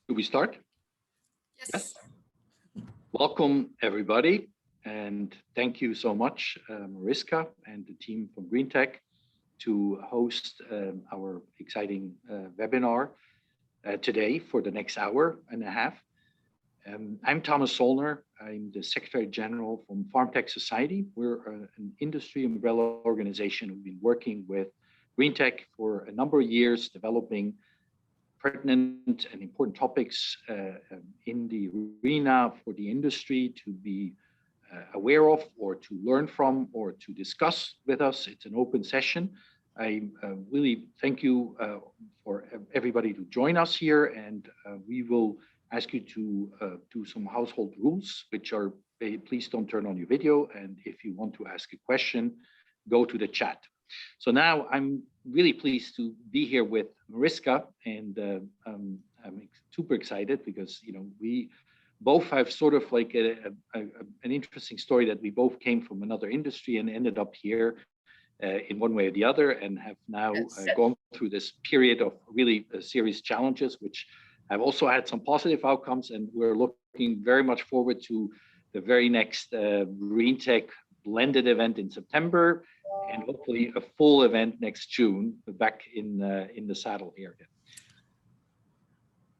Do we start? Yes. Welcome, everybody. And thank you so much, Mariska and the team from GreenTech, to host our exciting webinar today for the next hour and a half. I'm Thomas Solner. I'm the Secretary General from FarmTech Society. We're an industry umbrella organization who've been working with GreenTech for a number of years, developing pertinent and important topics in the arena for the industry to be aware of, or to learn from, or to discuss with us. It's an open session. I really thank you for everybody to join us here, and we will ask you to do some household rules, which are, please don't turn on your video, and if you want to ask a question, go to the chat. So now I'm really pleased to be here with Mariska, and I'm super excited because we both have sort of like an interesting story that we both came from another industry and ended up here in one way or the other, and have now gone through this period of really serious challenges, which have also had some positive outcomes, and we're looking very much forward to the very next GreenTech blended event in September, and hopefully a full event next June, back in the saddle here again.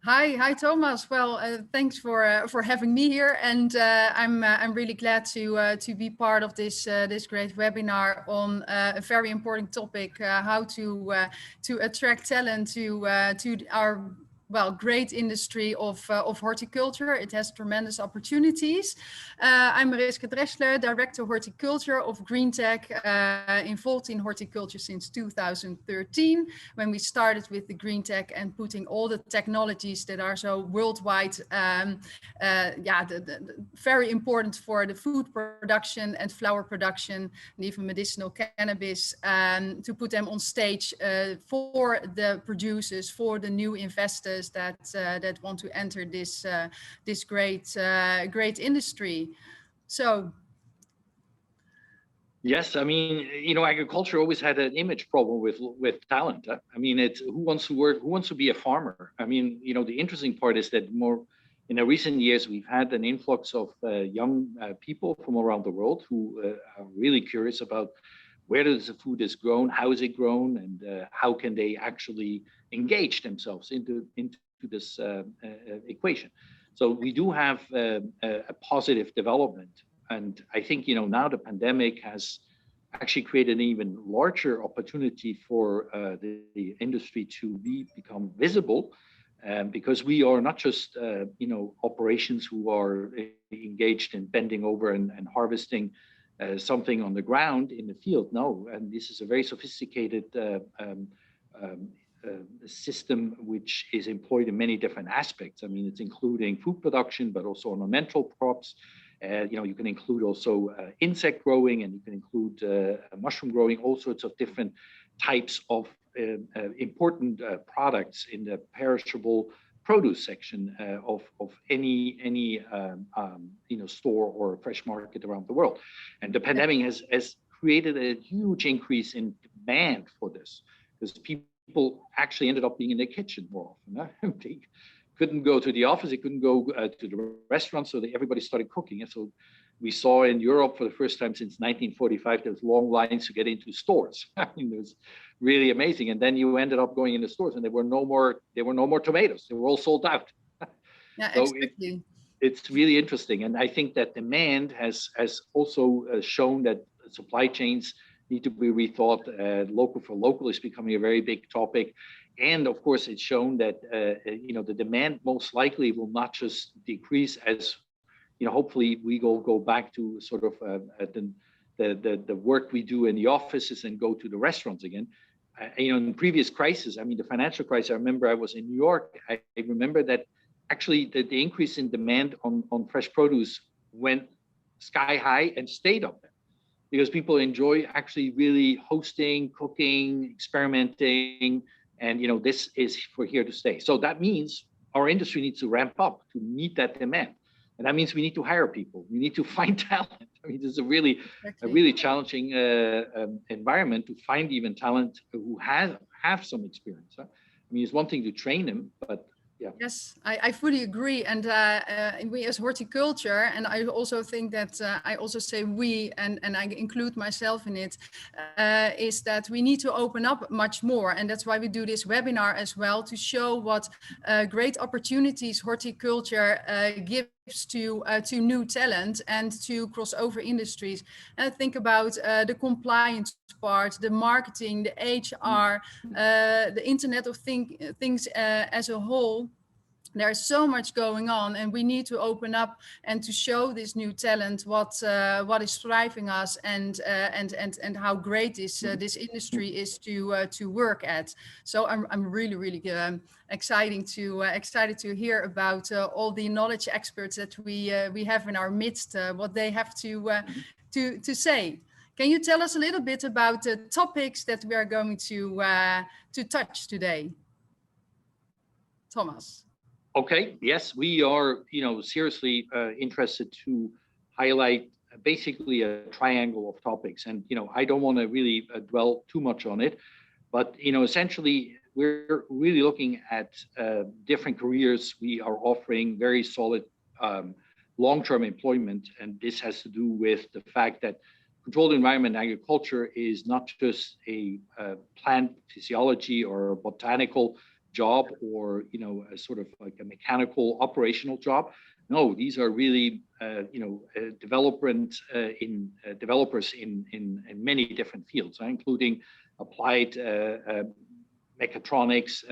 Hi, Thomas. Well, thanks for having me here, and I'm really glad to be part of this great webinar on a very important topic: how to attract talent to our great industry of horticulture. It has tremendous opportunities. I'm Mariska Dressler, Director Horticulture of GreenTech, involved in horticulture since 2013, when we started with the GreenTech and putting all the technologies that are so worldwide, very important for the food production and flower production, and even medicinal cannabis, to put them on stage for the producers, for the new investors that want to enter this great industry. So yes, I mean, agriculture always had an image problem with talent. I mean, it's who wants to be a farmer. I mean, the interesting part is that more in the recent years we've had an influx of young people from around the world who are really curious about where the food is grown, how is it grown, and how can they actually engage themselves into this equation. So we do have a positive development, and I think now the pandemic has actually created an even larger opportunity for the industry to become visible, because we are not just operations who are engaged in bending over and harvesting something on the ground in the field. No, and this is a very sophisticated system which is employed in many different aspects. I mean, it's including food production, but also ornamental crops. You can include also insect growing, and you can include mushroom growing, all sorts of different types of important products in the perishable produce section of any store or fresh market around the world. And the pandemic has created a huge increase in demand for this, because people actually ended up being in the kitchen more often. They couldn't go to the office, they couldn't go to the restaurant, so everybody started cooking. And so we saw in Europe for the first time since 1945, there was long lines to get into stores. I mean, it was really amazing. And then you ended up going into stores, and there were no more tomatoes. They were all sold out. Yeah, so exactly. It's really interesting. And I think that demand has also shown that supply chains need to be rethought. Local for local is becoming a very big topic. And of course, it's shown that the demand most likely will not just decrease as hopefully we go back to sort of the work we do in the offices and go to the restaurants again. In previous crises, I mean, the financial crisis, I remember I was in New York. I remember that actually the increase in demand on fresh produce went sky high and stayed up there, because people enjoy actually really hosting, cooking, experimenting, and this is for here to stay. So that means our industry needs to ramp up to meet that demand. And that means we need to hire people. We need to find talent. I mean, this is a really challenging environment to find even talent who have some experience. I mean, it's one thing to train them, but Yeah. Yes, I fully agree. And we as horticulture, and I also think that I also say we, and I include myself in it, is that we need to open up much more. And that's why we do this webinar as well, to show what great opportunities horticulture gives to new talent and to crossover industries. And think about the compliance part, the marketing, the HR, the Internet of Things as a whole. There's so much going on, and we need to open up and to show this new talent what is thriving us, and how great this industry is to work at. So I'm really excited to hear about all the knowledge experts that we have in our midst, what they have to say. Can you tell us a little bit about the topics that we are going to touch today, Thomas? Okay. Yes, we are, seriously interested to highlight basically a triangle of topics. And, I don't want to really dwell too much on it, but, essentially, we're really looking at different careers. We are offering very solid long-term employment. And this has to do with the fact that controlled environment agriculture is not just a plant physiology or botanical job, or a sort of like a mechanical operational job. No, these are really developers in many different fields, including applied mechatronics,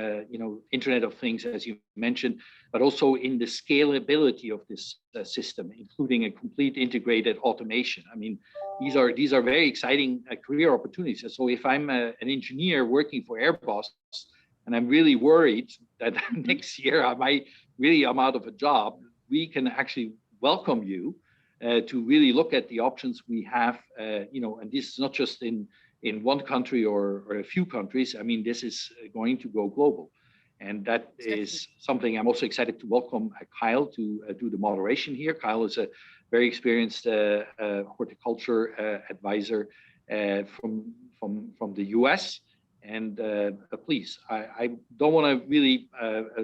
Internet of Things, as you mentioned, but also in the scalability of this system, including a complete integrated automation. I mean, these are very exciting career opportunities. So if I'm an engineer working for Airbus, and I'm really worried that next year I'm out of a job, we can actually welcome you to really look at the options we have, and this is not just in one country or a few countries. I mean, this is going to go global. And that is something I'm also excited to welcome Kyle to do the moderation here. Kyle is a very experienced horticulture advisor from the US. And please, I don't want to really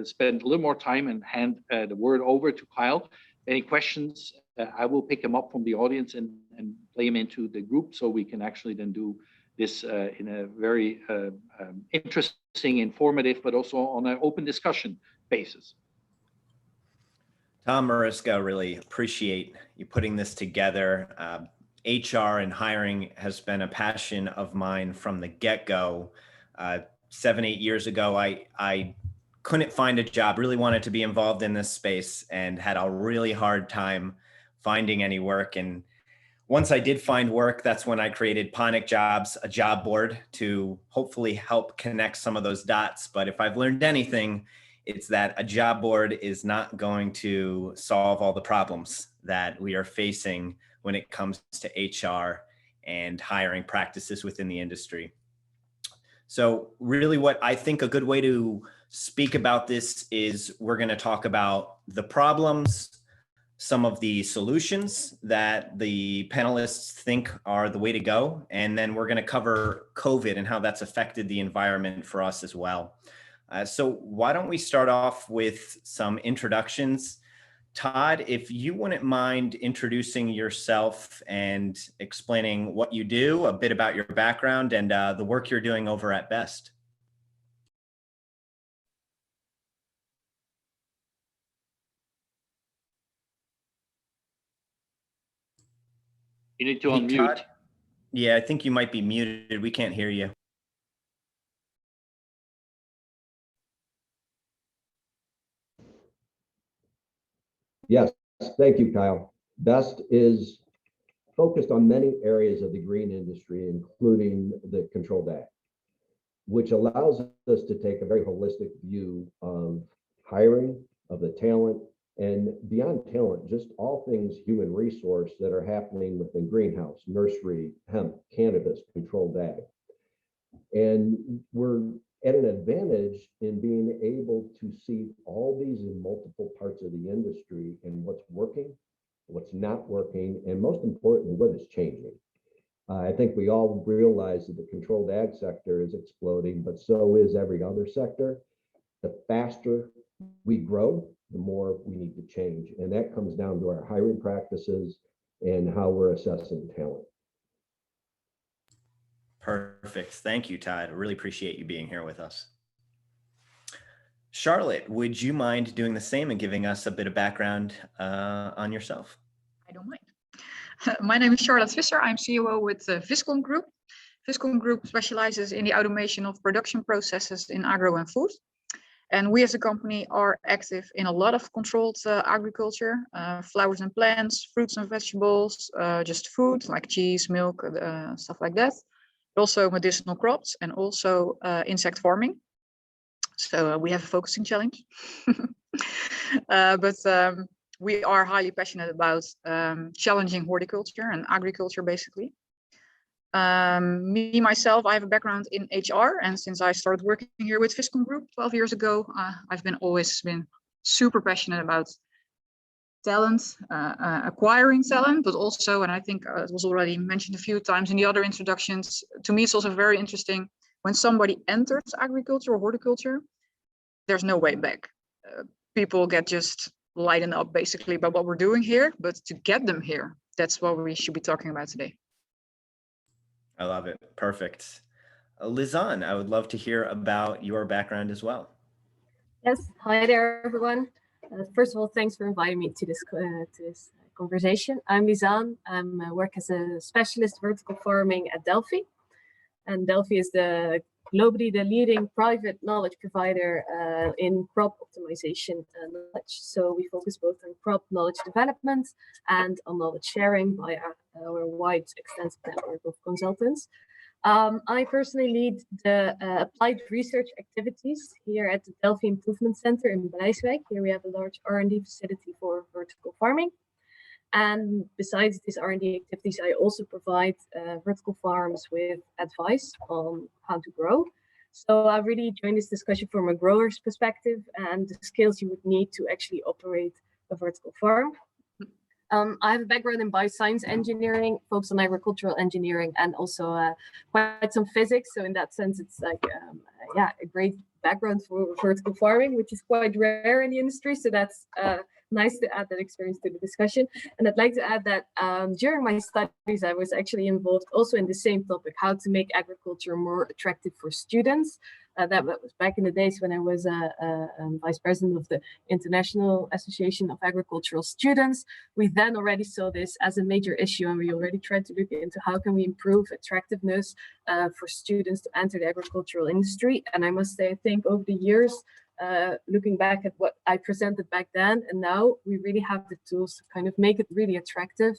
spend a little more time and hand the word over to Kyle. Any questions, I will pick them up from the audience and play them into the group, so we can actually then do this in a very interesting, informative, but also on an open discussion basis. Tom, Mariska, really appreciate you putting this together. HR and hiring has been a passion of mine from the get-go. 7-8 years ago, I couldn't find a job, really wanted to be involved in this space, and had a really hard time finding any work. And once I did find work, that's when I created Ponic Jobs, a job board, to hopefully help connect some of those dots. But if I've learned anything, it's that a job board is not going to solve all the problems that we are facing when it comes to HR and hiring practices within the industry. So really what I think a good way to speak about this is we're going to talk about the problems, some of the solutions that the panelists think are the way to go, and then we're going to cover COVID and how that's affected the environment for us as well. So why don't we start off with some introductions. Todd, if you wouldn't mind introducing yourself and explaining what you do, a bit about your background, and the work you're doing over at BEST. You need to Hey, unmute. Todd? Yeah, I think you might be muted. We can't hear you. Yes, thank you, Kyle. BEST is focused on many areas of the green industry, including the Controlled Ag, which allows us to take a very holistic view of hiring, of the talent, and beyond talent, just all things human resource that are happening within greenhouse, nursery, hemp, cannabis, Controlled Ag. And we're at an advantage in being able to see all these in multiple parts of the industry and what's working, what's not working, and most importantly, what is changing. I think we all realize that the Controlled Ag sector is exploding, but so is every other sector. The faster we grow, the more we need to change. And that comes down to our hiring practices and how we're assessing talent. Perfect. Thank you, Todd. I really appreciate you being here with us. Charlotte, would you mind doing the same and giving us a bit of background on yourself? I don't mind. My name is Charlotte Fischer. I'm COO with Fischer Group. Fischer Group specializes in the automation of production processes in agro and food. And we as a company are active in a lot of controlled agriculture, flowers and plants, fruits and vegetables, just food like cheese, milk, stuff like that. But also medicinal crops and also insect farming. So we have a focusing challenge. But we are highly passionate about challenging horticulture and agriculture, basically. Me, myself, I have a background in HR, and since I started working here with Fischer Group 12 years ago, I've always been super passionate about talent, acquiring talent, but also, and I think it was already mentioned a few times in the other introductions, to me it's also very interesting when somebody enters agriculture or horticulture, there's no way back. People get just lightened up basically by what we're doing here, but to get them here, that's what we should be talking about today. I love it. Perfect. Lizanne, I would love to hear about your background as well. Yes. Hi there, everyone. First of all, thanks for inviting me to this conversation. I'm Lizanne. I work as a specialist vertical farming at Delphi. And Delphi is globally the leading private knowledge provider in crop optimization knowledge. So we focus both on crop knowledge development and on knowledge sharing via our wide extensive network of consultants. I personally lead the applied research activities here at the Delphi Improvement Center in Blijswijk. Here we have a large R&D facility for vertical farming. And besides these R&D activities, I also provide vertical farms with advice on how to grow. So I really joined this discussion from a grower's perspective and the skills you would need to actually operate a vertical farm. I have a background in bioscience engineering, focused on agricultural engineering, and also quite some physics. So in that sense, it's like, a great background for vertical farming, which is quite rare in the industry. So that's nice to add that experience to the discussion. And I'd like to add that during my studies, I was actually involved also in the same topic, how to make agriculture more attractive for students. That was back in the days when I was vice president of the International Association of Agricultural Students. We then already saw this as a major issue, and we already tried to look into how can we improve attractiveness for students to enter the agricultural industry. And I must say, I think over the years, looking back at what I presented back then and now, we really have the tools to kind of make it really attractive,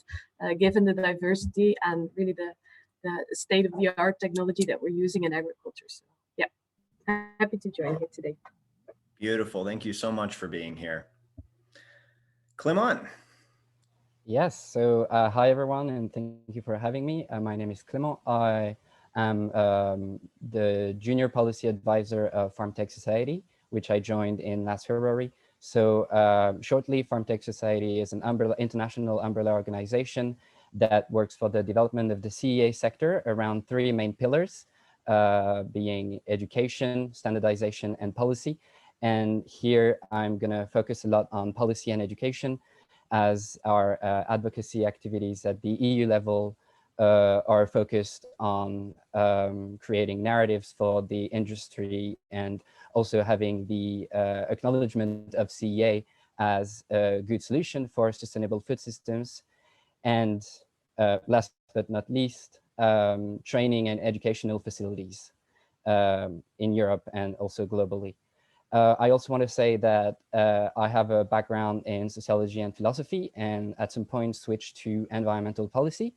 given the diversity and really the state-of-the-art technology that we're using in agriculture. So, yeah, happy to join here today. Beautiful. Thank you so much for being here. Clement. Yes. So hi, everyone, and thank you for having me. My name is Clement. I am the Junior Policy Advisor of FarmTech Society, which I joined in last February. So shortly, FarmTech Society is an international umbrella organization that works for the development of the CEA sector around three main pillars, being education, standardization, and policy. And here I'm going to focus a lot on policy and education, as our advocacy activities at the EU level are focused on creating narratives for the industry and also having the acknowledgement of CEA as a good solution for sustainable food systems. And last but not least, training and educational facilities in Europe and also globally. I also want to say that I have a background in sociology and philosophy, and at some point switched to environmental policy,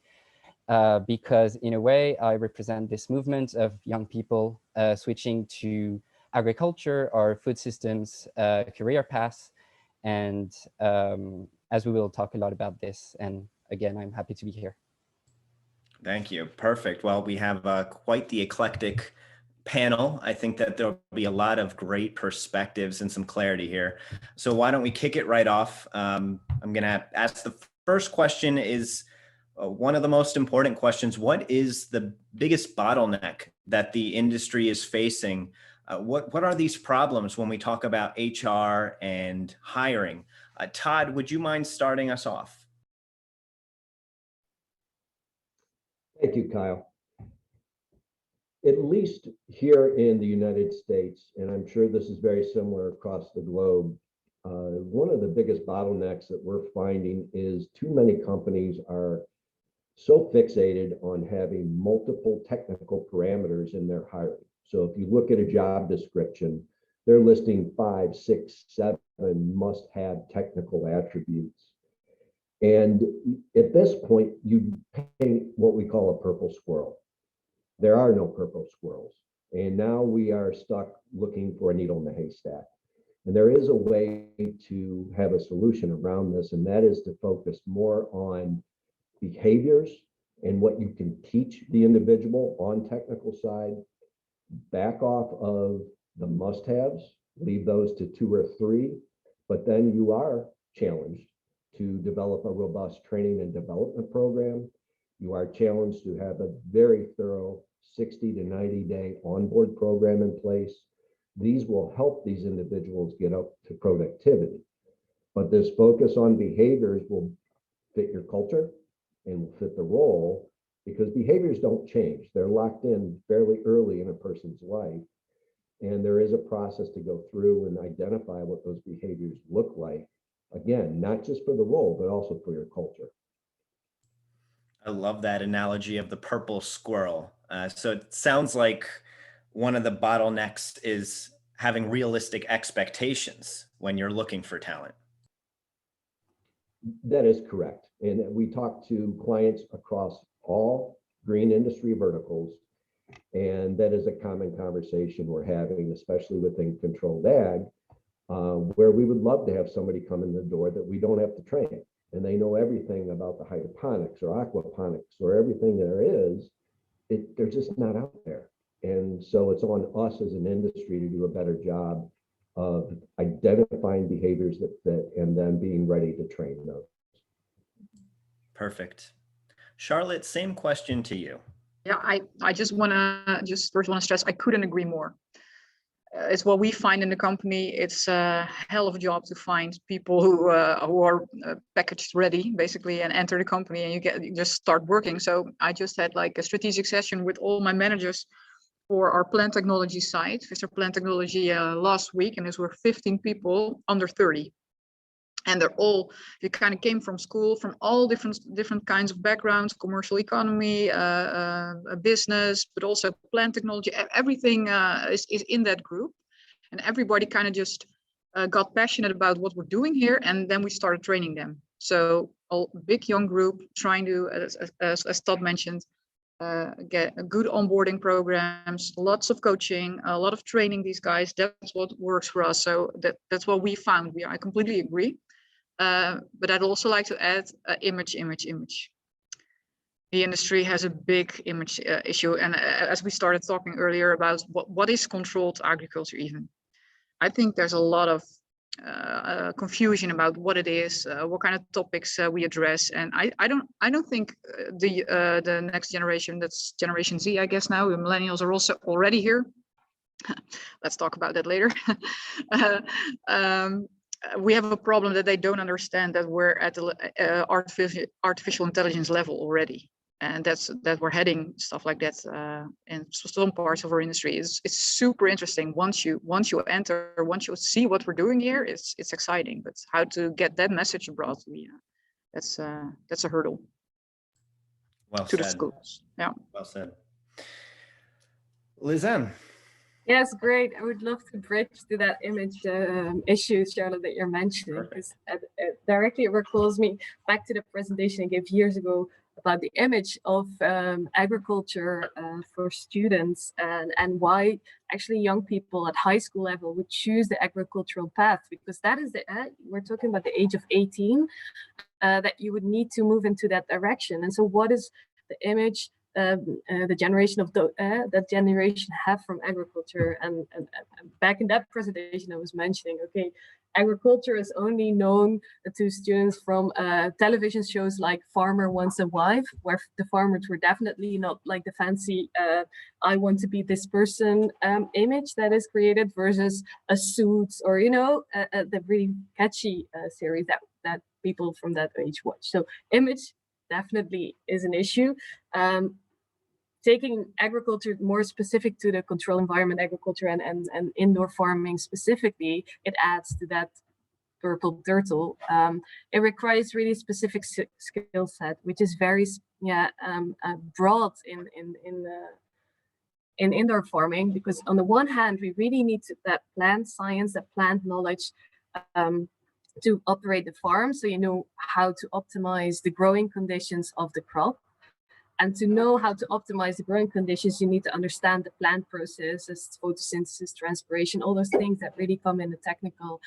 because in a way I represent this movement of young people switching to agriculture or food systems career paths. And as we will talk a lot about this, and again, I'm happy to be here. Thank you. Perfect. Well, we have quite the eclectic panel. I think that there'll be a lot of great perspectives and some clarity here. So why don't we kick it right off? I'm going to ask the first question is one of the most important questions. What is the biggest bottleneck that the industry is facing What are these problems when we talk about HR and hiring? Todd, would you mind starting us off? Thank you, Kyle. At least here in the United States, and I'm sure this is very similar across the globe, one of the biggest bottlenecks that we're finding is too many companies are so fixated on having multiple technical parameters in their hiring. So if you look at a job description, they're listing 5, 6, 7 must-have technical attributes. And at this point, you paint what we call a purple squirrel. There are no purple squirrels. And now we are stuck looking for a needle in the haystack. And there is a way to have a solution around this, and that is to focus more on behaviors and what you can teach the individual on technical side, back off of the must-haves, leave those to 2 or 3, but then you are challenged to develop a robust training and development program. You are challenged to have a very thorough 60 to 90-day onboard program in place. These will help these individuals get up to productivity. But this focus on behaviors will fit your culture and will fit the role, because behaviors don't change. They're locked in fairly early in a person's life. And there is a process to go through and identify what those behaviors look like. Again, not just for the role, but also for your culture. I love that analogy of the purple squirrel. So it sounds like one of the bottlenecks is having realistic expectations when you're looking for talent. That is correct. And we talk to clients across all green industry verticals, and that is a common conversation we're having, especially within controlled ag, where we would love to have somebody come in the door that we don't have to train, and they know everything about the hydroponics or aquaponics or everything there is. They're just not out there. And so it's on us as an industry to do a better job of identifying behaviors that fit and then being ready to train those. Perfect. Charlotte, same question to you. Yeah, I just want to first want to stress I couldn't agree more. It's what we find in the company. It's a hell of a job to find people who are packaged ready, basically, and enter the company, and you just start working. So I just had like a strategic session with all my managers for our plant technology side, Fischer Plant Technology, last week, and those were 15 people under 30. And they're all, they kind of came from school, from all different kinds of backgrounds, commercial economy, business, but also plant technology. Everything is in that group. And everybody kind of just got passionate about what we're doing here. And then we started training them. So a big young group trying to, as Todd mentioned, get good onboarding programs, lots of coaching, a lot of training these guys. That's what works for us. So that's what we found. I completely agree. But I'd also like to add image. The industry has a big image issue. And as we started talking earlier about what is controlled agriculture even, I think there's a lot of confusion about what it is, what kind of topics we address. And I don't think the next generation, that's Generation Z, I guess now, the millennials are also already here. Let's talk about that later. We have a problem that they don't understand that we're at the artificial intelligence level already, and that we're heading stuff like that in some parts of our industry. It's super interesting. Once you enter, once you see what we're doing here, it's exciting. But how to get that message abroad, that's a hurdle. Well to said. the schools. Yeah. Well said. Lizanne. Yes, great. I would love to bridge to that image issue, Charlotte, that you're mentioning, because it directly recalls me back to the presentation I gave years ago about the image of agriculture for students and why actually young people at high school level would choose the agricultural path, because that is we're talking about the age of 18, that you would need to move into that direction. And so what is the image the generation of that generation have from agriculture? And back in that presentation I was mentioning, okay, agriculture is only known to students from television shows like Farmer Wants a Wife, where the farmers were definitely not like the fancy I want to be this person image that is created versus a Suits or, you know, the really catchy series that people from that age watch. So image definitely is an issue. Taking agriculture more specific to the control environment agriculture and indoor farming specifically, it adds to that purple turtle. It requires really specific skill set, which is very broad in indoor farming, because on the one hand, we really need that plant science, that plant knowledge to operate the farm. So you know how to optimize the growing conditions of the crop. And to know how to optimize the growing conditions, you need to understand the plant processes, photosynthesis, transpiration, all those things that really come in the technical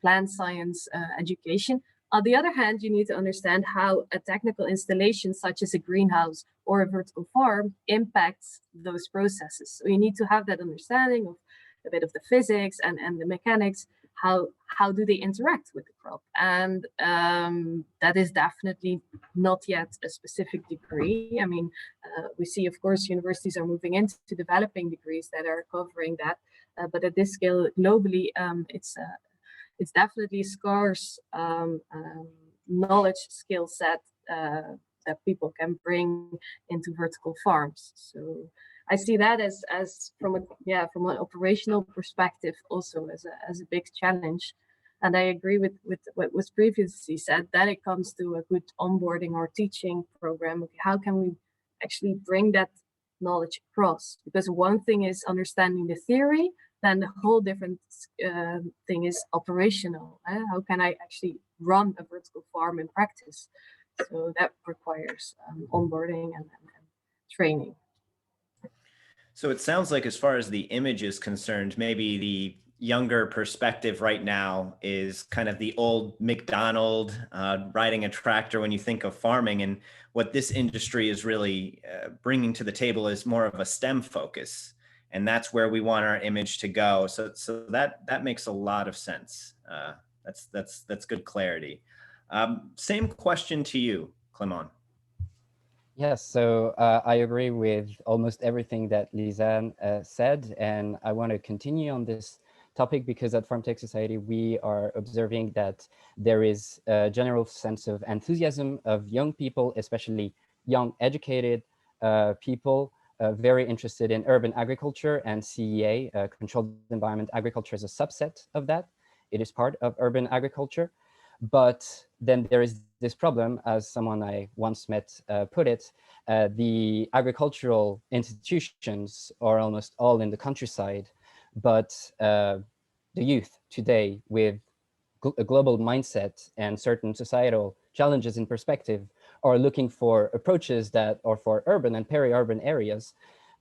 plant science education. On the other hand, you need to understand how a technical installation, such as a greenhouse or a vertical farm, impacts those processes. So you need to have that understanding of a bit of the physics and the mechanics. How do they interact with the crop? And that is definitely not yet a specific degree. I mean, we see, of course, universities are moving into developing degrees that are covering that. But at this scale, globally, it's definitely scarce knowledge skill set that people can bring into vertical farms. So I see that as from an operational perspective also as a big challenge. And I agree with what was previously said, that it comes to a good onboarding or teaching program. Okay, how can we actually bring that knowledge across? Because one thing is understanding the theory, then the whole different thing is operational. How can I actually run a vertical farm in practice? So that requires onboarding and training. So it sounds like, as far as the image is concerned, maybe the younger perspective right now is kind of the old McDonald riding a tractor when you think of farming. And what this industry is really bringing to the table is more of a STEM focus. And that's where we want our image to go. So that makes a lot of sense. That's good clarity. Same question to you, Clément. Yes, so I agree with almost everything that Lisanne said, and I want to continue on this topic because at Farm Tech Society, we are observing that there is a general sense of enthusiasm of young people, especially young educated people, very interested in urban agriculture and CEA, controlled environment agriculture, is a subset of that. It is part of urban agriculture. But then there is this problem, as someone I once met put it, the agricultural institutions are almost all in the countryside, but the youth today, with a global mindset and certain societal challenges in perspective, are looking for approaches that are for urban and peri-urban areas.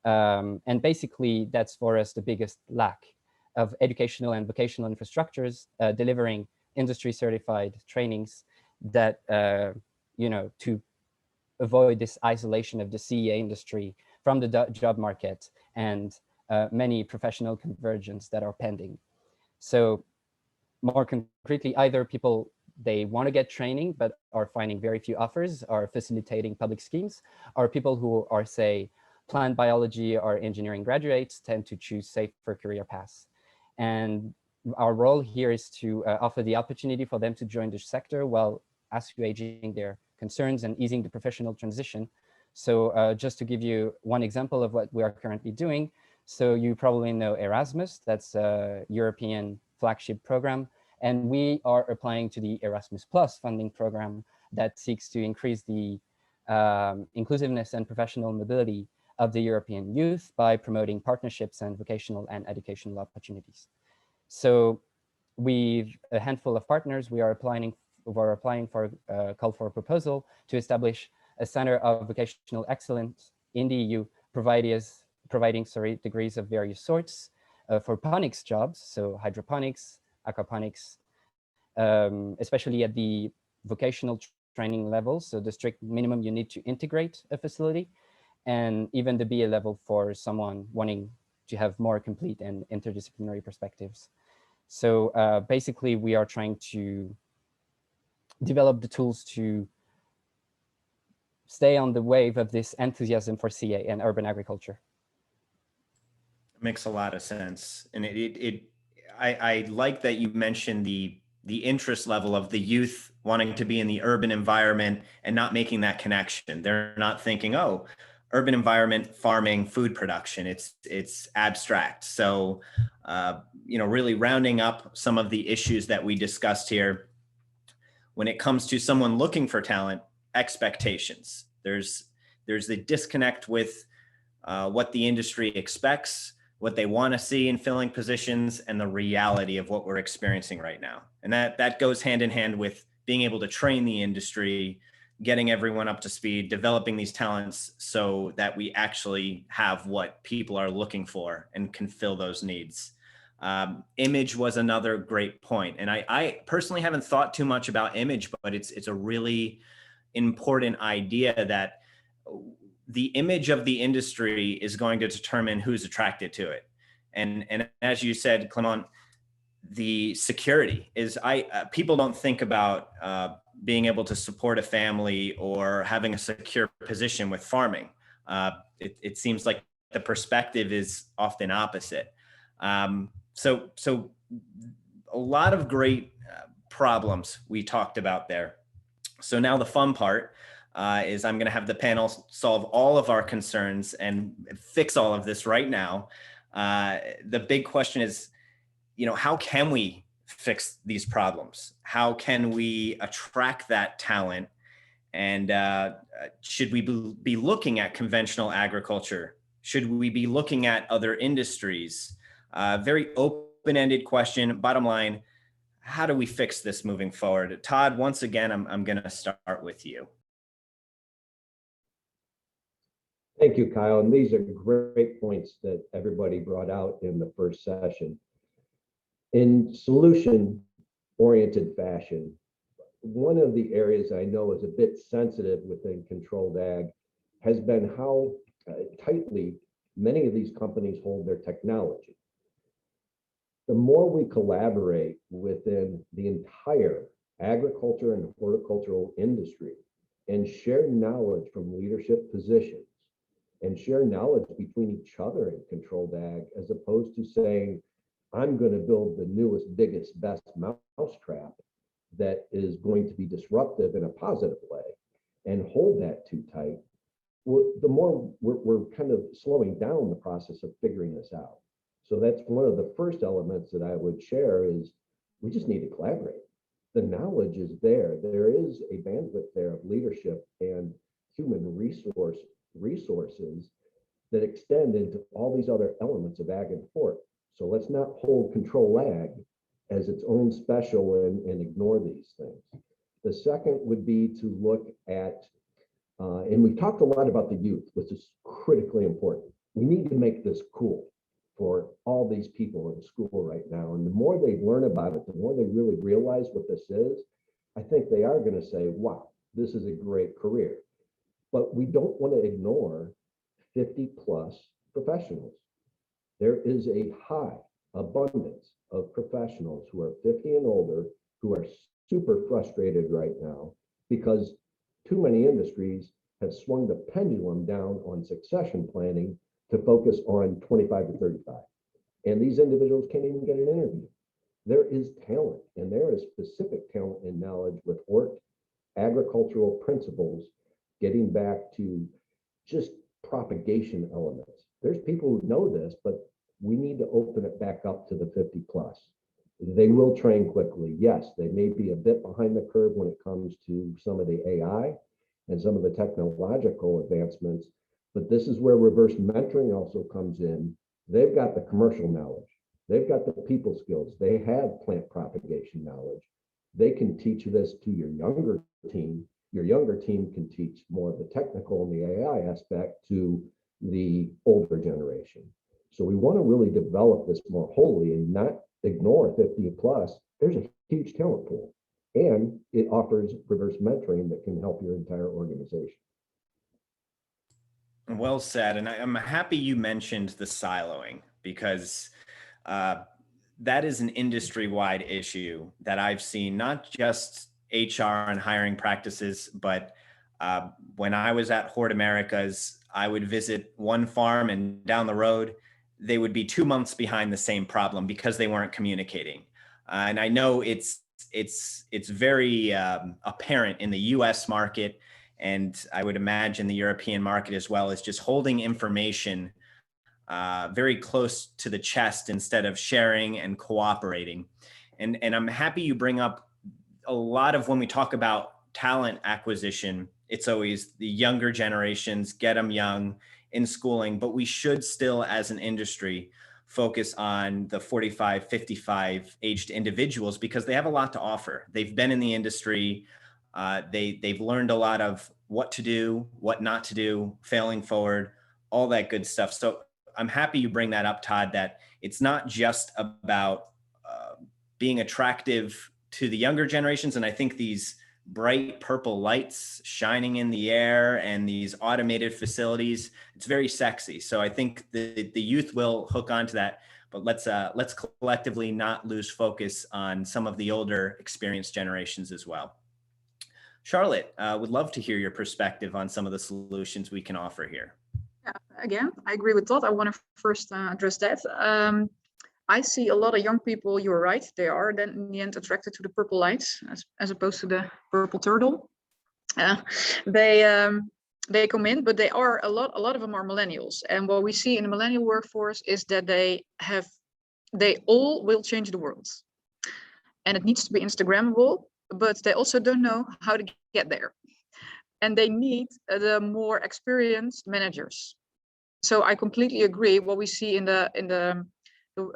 And basically, that's for us the biggest lack of educational and vocational infrastructures delivering industry certified trainings that, to avoid this isolation of the CEA industry from the job market and many professional convergence that are pending. So more concretely, either people, they want to get training, but are finding very few offers, are facilitating public schemes, or people who are, say, plant biology or engineering graduates tend to choose safer career paths. And our role here is to offer the opportunity for them to join the sector while assuaging their concerns and easing the professional transition. So just to give you one example of what we are currently doing. So you probably know Erasmus, that's a European flagship program. And we are applying to the Erasmus Plus funding program that seeks to increase the inclusiveness and professional mobility of the European youth by promoting partnerships and vocational and educational opportunities. So with a handful of partners, we are applying for a call for a proposal to establish a center of vocational excellence in the EU, providing degrees of various sorts for phonics jobs, so hydroponics, aquaponics, especially at the vocational training level, so the strict minimum you need to integrate a facility, and even the BA level for someone wanting to have more complete and interdisciplinary perspectives. So basically, we are trying to develop the tools to stay on the wave of this enthusiasm for CA and urban agriculture. Makes a lot of sense. And I like that you mentioned the interest level of the youth wanting to be in the urban environment and not making that connection. They're not thinking, oh, urban environment, farming, food production, it's abstract. So, really rounding up some of the issues that we discussed here, when it comes to someone looking for talent, expectations. There's the disconnect with what the industry expects, what they want to see in filling positions, and the reality of what we're experiencing right now. And that goes hand in hand with being able to train the industry, getting everyone up to speed, developing these talents so that we actually have what people are looking for and can fill those needs. Image was another great point. And I personally haven't thought too much about image, but it's a really important idea that the image of the industry is going to determine who's attracted to it. And as you said, Clement, the security is, people don't think about being able to support a family or having a secure position with farming. It seems like the perspective is often opposite. So a lot of great problems we talked about there. So now the fun part is I'm going to have the panel solve all of our concerns and fix all of this right now. The big question is, how can we fix these problems? How can we attract that talent? And should we be looking at conventional agriculture? Should we be looking at other industries? Very open-ended question. Bottom line, how do we fix this moving forward? Todd, once again, I'm going to start with you. Thank you, Kyle. And these are great points that everybody brought out in the first session. In solution-oriented fashion, one of the areas I know is a bit sensitive within controlled ag has been how tightly many of these companies hold their technology. The more we collaborate within the entire agriculture and horticultural industry and share knowledge from leadership positions and share knowledge between each other in controlled ag, as opposed to saying, I'm going to build the newest, biggest, best mousetrap that is going to be disruptive in a positive way and hold that too tight, the more we're kind of slowing down the process of figuring this out. So that's one of the first elements that I would share is we just need to collaborate. The knowledge is there. There is a bandwidth there of leadership and human resources that extend into all these other elements of ag and hort. So let's not hold control ag as its own special and ignore these things. The second would be to look at, and we've talked a lot about the youth, which is critically important. We need to make this cool for all these people in school right now. And the more they learn about it, the more they really realize what this is, I think they are going to say, wow, this is a great career. But we don't want to ignore 50 plus professionals. There is a high abundance of professionals who are 50 and older who are super frustrated right now because too many industries have swung the pendulum down on succession planning to focus on 25 to 35. And these individuals can't even get an interview. There is talent, and there is specific talent and knowledge with hort agricultural principles, getting back to just propagation elements. There's people who know this, but we need to open it back up to the 50 plus. They will train quickly. Yes, they may be a bit behind the curve when it comes to some of the AI and some of the technological advancements, but this is where reverse mentoring also comes in. They've got the commercial knowledge. They've got the people skills. They have plant propagation knowledge. They can teach this to your younger team. Your younger team can teach more of the technical and the AI aspect to the older generation. So we want to really develop this more wholly and not ignore 50 plus. There's a huge talent pool, and it offers reverse mentoring that can help your entire organization. Well said. And I'm happy you mentioned the siloing, because that is an industry-wide issue that I've seen, not just HR and hiring practices, but when I was at Hort Americas, I would visit one farm, and down the road, they would be 2 months behind the same problem because they weren't communicating. And I know it's very apparent in the US market, and I would imagine the European market as well, is just holding information very close to the chest instead of sharing and cooperating. And I'm happy you bring up a lot of, when we talk about talent acquisition, it's always the younger generations, get them young in schooling, but we should still, as an industry, focus on the 45, 55 aged individuals because they have a lot to offer. They've been in the industry. They've learned a lot of what to do, what not to do, failing forward, all that good stuff. So I'm happy you bring that up, Todd, that it's not just about being attractive to the younger generations. And I think these bright purple lights shining in the air and these automated facilities, it's very sexy. So I think the youth will hook onto that, but let's collectively not lose focus on some of the older experienced generations as well. Charlotte, would love to hear your perspective on some of the solutions we can offer here. Yeah, again, I agree with Todd. I want to first address that. I see a lot of young people, you're right, they are then in the end attracted to the purple lights as opposed to the purple turtle. They come in, but they are a lot of them are millennials. And what we see in the millennial workforce is that they all will change the world. And it needs to be Instagrammable, but they also don't know how to get there. And they need the more experienced managers. So I completely agree. What we see in the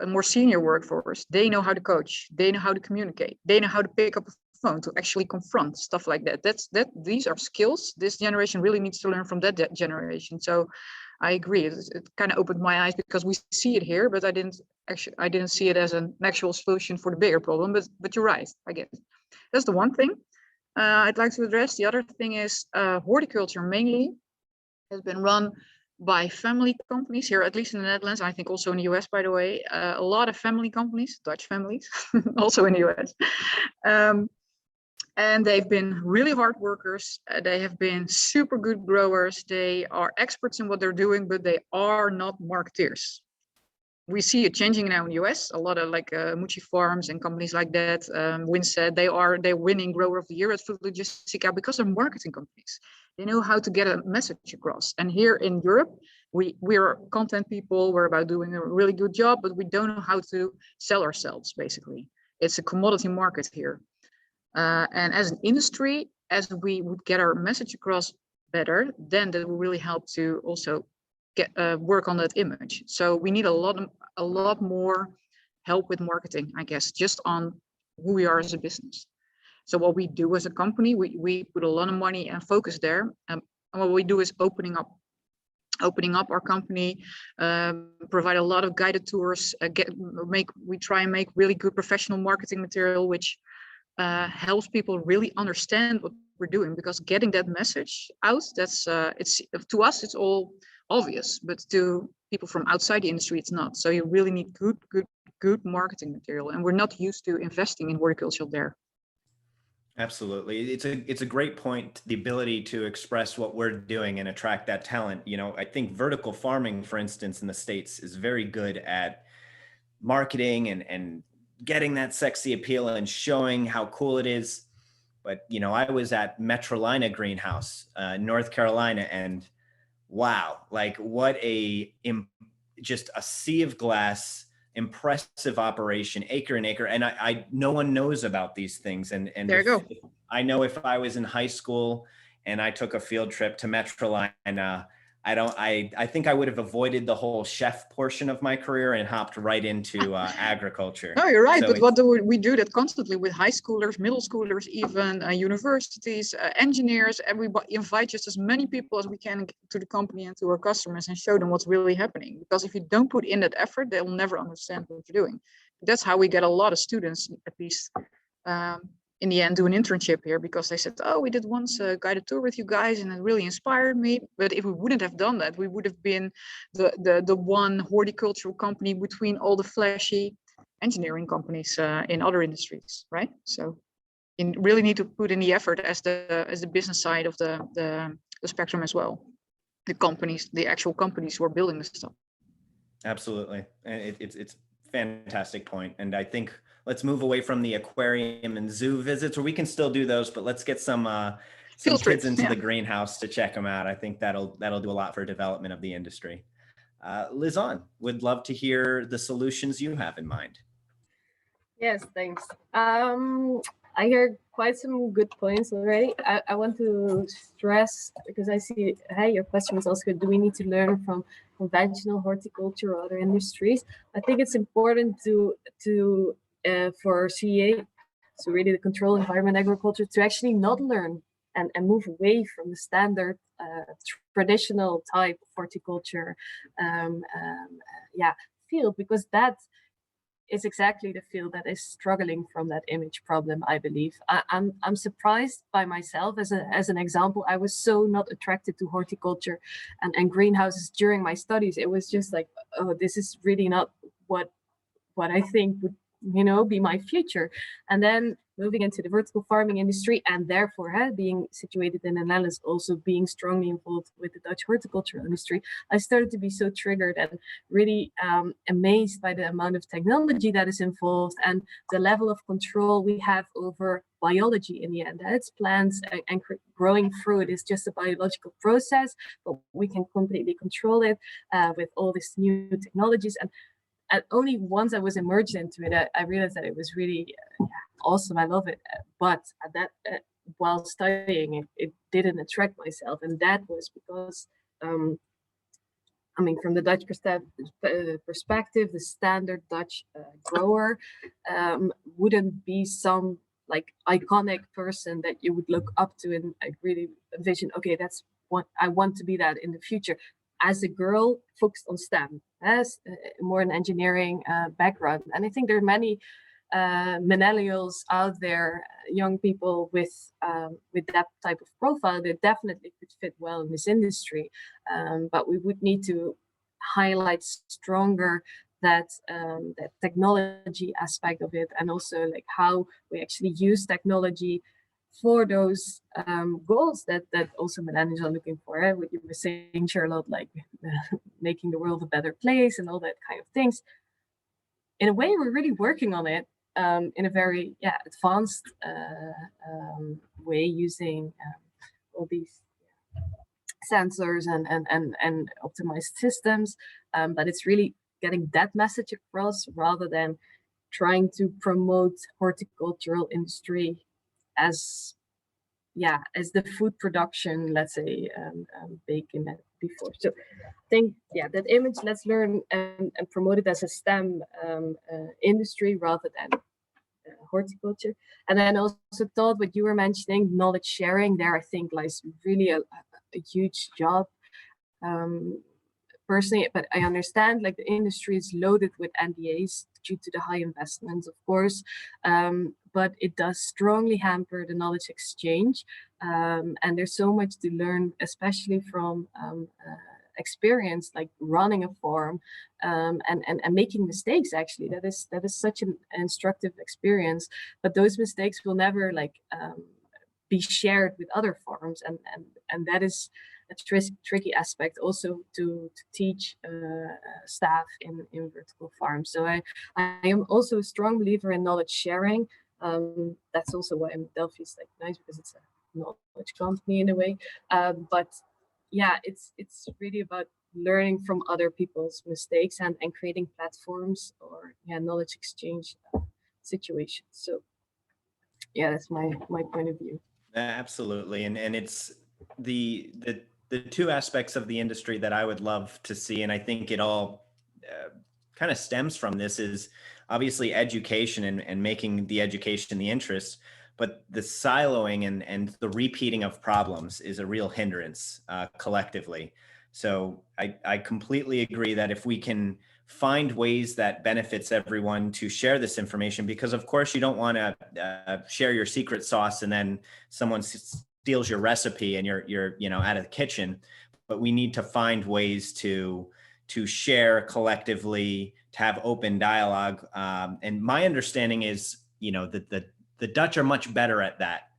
more senior workforce, they know how to coach, they know how to communicate, they know how to pick up a phone to actually confront stuff like that. These are skills this generation really needs to learn from that generation. So I agree. It kind of opened my eyes because we see it here, but I didn't see it as an actual solution for the bigger problem. But you're right. I guess that's the one thing I'd like to address. The other thing is horticulture mainly has been run by family companies here, at least in the Netherlands. I think also in the US, by the way, a lot of family companies, Dutch families, also in the US. And they've been really hard workers. They have been super good growers. They are experts in what they're doing, but they are not marketeers. We see it changing now in the US. A lot of like Mucci Farms and companies like that. Winsett, they're winning Grower of the Year at Food Logistica because they're marketing companies. They know how to get a message across. And here in Europe, we're content people. We're about doing a really good job, but we don't know how to sell ourselves, basically. It's a commodity market here. And as an industry, as we would get our message across better, then that will really help to also get work on that image. So we need a lot more help with marketing, I guess, just on who we are as a business. So what we do as a company, we put a lot of money and focus there. And what we do is opening up our company, provide a lot of guided tours, we try and make really good professional marketing material, which helps people really understand what we're doing, because getting that message out, that's it's to us, it's all obvious, but to people from outside the industry, it's not. So you really need good marketing material, and we're not used to investing in horticulture there. Absolutely. It's a great point, the ability to express what we're doing and attract that talent. You know, I think vertical farming, for instance, in the States is very good at marketing and getting that sexy appeal and showing how cool it is. But, you know, I was at Metrolina Greenhouse, North Carolina, and wow, like what just a sea of glass, impressive operation, acre and acre. And I no one knows about these things. And there you go. I know if I was in high school and I took a field trip to Metrolina, I think I would have avoided the whole chef portion of my career and hopped right into agriculture. No, you're right. So but what do we do that constantly with high schoolers, middle schoolers, even universities, engineers, everybody, invite just as many people as we can to the company and to our customers and show them what's really happening. Because if you don't put in that effort, they'll never understand what you're doing. That's how we get a lot of students, at least in the end, do an internship here, because they said, oh, we did once a guided tour with you guys and it really inspired me. But if we wouldn't have done that, we would have been the one horticultural company between all the flashy engineering companies in other industries, right? So you really need to put in the effort as the business side of the spectrum as well. The companies, the actual companies who are building this stuff. Absolutely. And it's fantastic point. And I think let's move away from the aquarium and zoo visits, or we can still do those, but let's get some kids into the greenhouse to check them out. I think that'll do a lot for development of the industry. Lizanne, would love to hear the solutions you have in mind. Yes, thanks. I heard quite some good points already. I want to stress, because I see, hey, your question was also good. Do we need to learn from conventional horticulture or other industries? I think it's important for CEA, so really the control environment agriculture, to actually not learn and move away from the standard traditional type of horticulture field, because that is exactly the field that is struggling from that image problem, I believe. I'm surprised by myself. As an example, I was so not attracted to horticulture and greenhouses during my studies. It was just like, oh, this is really not what I think would, be my future. And then moving into the vertical farming industry, and therefore being situated in the Netherlands, also being strongly involved with the Dutch horticulture industry, I started to be so triggered and really amazed by the amount of technology that is involved and the level of control we have over biology in the end. It's plants and growing fruit is just a biological process, but we can completely control it with all these new technologies. And only once I was immersed into it, I realized that it was really awesome. I love it. But while studying it, it didn't attract myself. And that was because, from the Dutch perspective, the standard Dutch grower wouldn't be some like iconic person that you would look up to and really envision, okay, that's what I want to be that in the future. As a girl focused on STEM, as more an engineering background. And I think there are many millennials out there, young people with that type of profile that definitely could fit well in this industry. But we would need to highlight stronger that technology aspect of it, and also like how we actually use technology for those goals that also millennials are looking for. What you were saying, Charlotte, like making the world a better place and all that kind of things. In a way, we're really working on it in a very advanced way, using all these sensors and optimized systems. But it's really getting that message across rather than trying to promote horticultural industry as the food production, let's say, baking it before. So I think, that image, let's learn and promote it as a STEM industry rather than horticulture. And then also thought what you were mentioning, knowledge sharing, there I think lies really a huge job. Personally, but I understand like the industry is loaded with NDAs due to the high investments, of course, but it does strongly hamper the knowledge exchange. And there's so much to learn, especially from experience, like running a farm and making mistakes. Actually, that is such an instructive experience. But those mistakes will never be shared with other farms, and that is a tricky aspect also to teach staff in vertical farms. So I am also a strong believer in knowledge sharing. That's also why Delphi is like nice, because it's a knowledge company in a way. But it's really about learning from other people's mistakes and creating platforms or knowledge exchange situations. So that's my point of view. Absolutely, and it's the two aspects of the industry that I would love to see, and I think it all kind of stems from this, is obviously education and making the education the interest, but the siloing and the repeating of problems is a real hindrance collectively. So I completely agree that if we can find ways that benefits everyone to share this information, because of course you don't want to share your secret sauce and then someone steals your recipe and you're out of the kitchen, but we need to find ways to to share collectively, to have open dialogue. And my understanding is, that the Dutch are much better at that.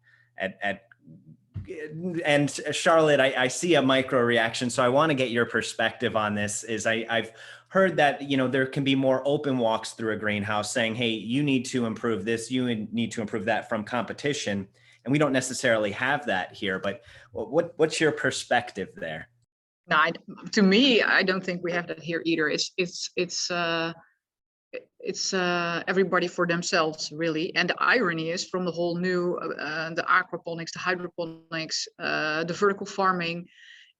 And Charlotte, I see a micro reaction, so I want to get your perspective on this. I've heard that, there can be more open walks through a greenhouse saying, hey, you need to improve this, you need to improve that from competition. And we don't necessarily have that here, but what's your perspective there? No, to me, I don't think we have that here either. It's everybody for themselves, really. And the irony is, from the whole new, the aquaponics, the hydroponics, the vertical farming,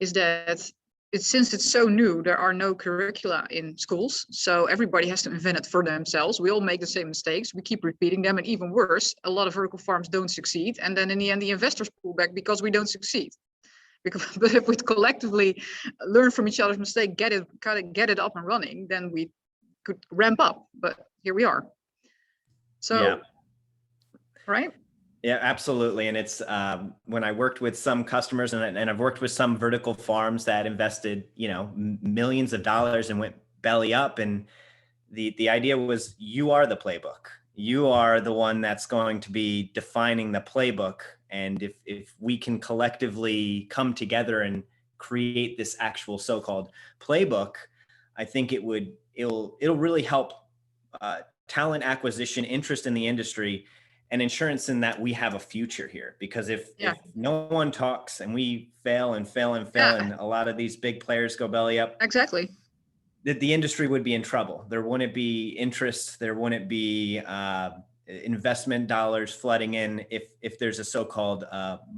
is that since it's so new, there are no curricula in schools. So everybody has to invent it for themselves. We all make the same mistakes. We keep repeating them. And even worse, a lot of vertical farms don't succeed. And then in the end, the investors pull back because we don't succeed. But if we collectively learn from each other's mistake, get it up and running, then we could ramp up. But here we are. So, yeah. Right? Yeah, absolutely. And it's when I worked with some customers, and I've worked with some vertical farms that invested, millions of dollars and went belly up. And the idea was, you are the playbook. You are the one that's going to be defining the playbook. And if we can collectively come together and create this actual so-called playbook, I think it'll really help talent acquisition, interest in the industry, and insurance in that we have a future here. Because if no one talks and we fail and a lot of these big players go belly up, exactly, the industry would be in trouble. There wouldn't be interest. There wouldn't be investment dollars flooding in if there's a so-called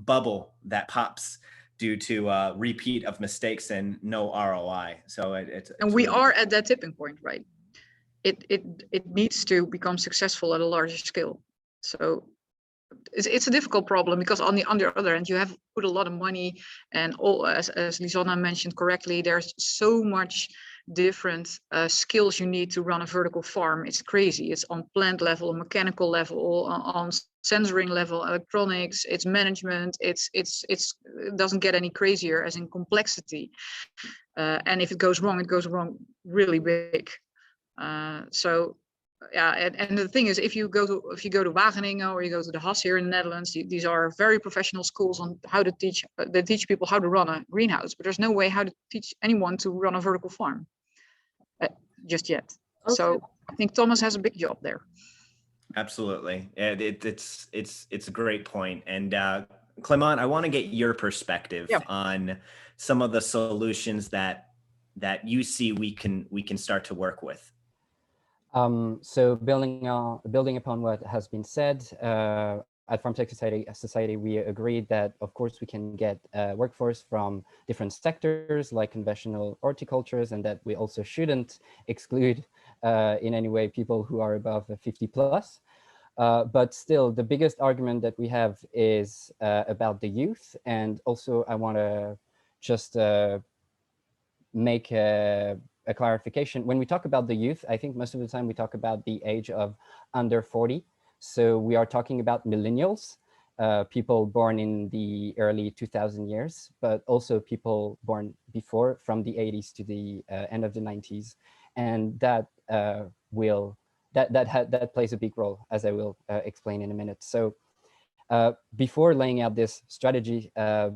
bubble that pops due to repeat of mistakes and no ROI. So and we are at that tipping point, right? It needs to become successful at a larger scale. So it's a difficult problem, because on the other end, you have put a lot of money, and all, as Lisanna mentioned correctly, there's so much different skills you need to run a vertical farm. It's crazy. It's on plant level, mechanical level, on sensoring level, electronics, it's management. It doesn't get any crazier as in complexity. And if it goes wrong really big. So yeah, and the thing is, if you go to Wageningen, or you go to the Haas here in the Netherlands, these are very professional schools on how to teach. They teach people how to run a greenhouse, but there's no way how to teach anyone to run a vertical farm just yet. Okay. So I think Thomas has a big job there. Absolutely, it's a great point. And Clement, I want to get your perspective on some of the solutions that you see we can start to work with. So building upon what has been said, at FarmTech Society, we agreed that, of course, we can get workforce from different sectors like conventional horticultures, and that we also shouldn't exclude in any way people who are above 50 plus. But still, the biggest argument that we have is about the youth. And also, I want to just make a clarification. When we talk about the youth, I think most of the time we talk about the age of under 40. So we are talking about millennials, people born in the early 2000 years, but also people born before, from the 80s to the end of the 90s. And that that plays a big role, as I will explain in a minute. So before laying out this strategy, I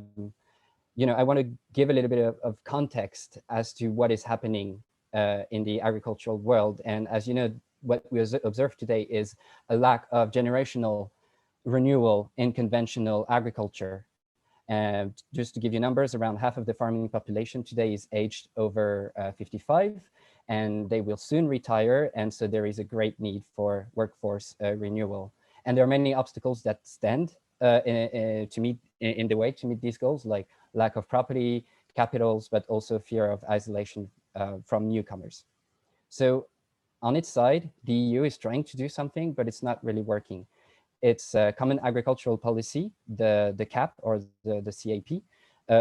want to give a little bit of context as to what is happening in the agricultural world. And as you know, what we observe today is a lack of generational renewal in conventional agriculture. And just to give you numbers, around half of the farming population today is aged over 55, and they will soon retire. And so there is a great need for workforce renewal. And there are many obstacles that stand in the way to meet these goals, like lack of property, capitals, but also fear of isolation from newcomers. So on its side, the EU is trying to do something, but it's not really working. Its Common Agricultural Policy, the CAP, or the CAP,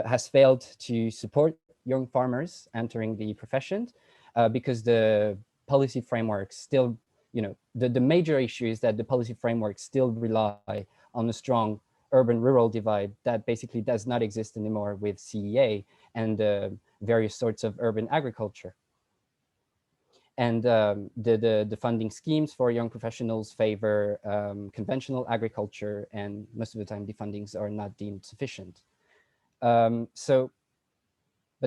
has failed to support young farmers entering the profession because the policy framework still, the major issue is that the policy framework still rely on a strong urban-rural divide that basically does not exist anymore with CEA and various sorts of urban agriculture. And the funding schemes for young professionals favor conventional agriculture, and most of the time the fundings are not deemed sufficient. But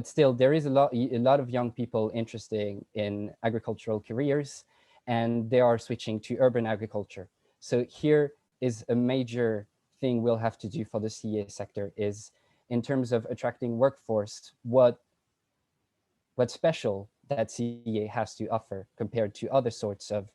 still, there is a lot of young people interested in agricultural careers, and they are switching to urban agriculture. So here is a major thing we'll have to do for the CEA sector, is in terms of attracting workforce, what's special that CEA has to offer compared to other sorts of,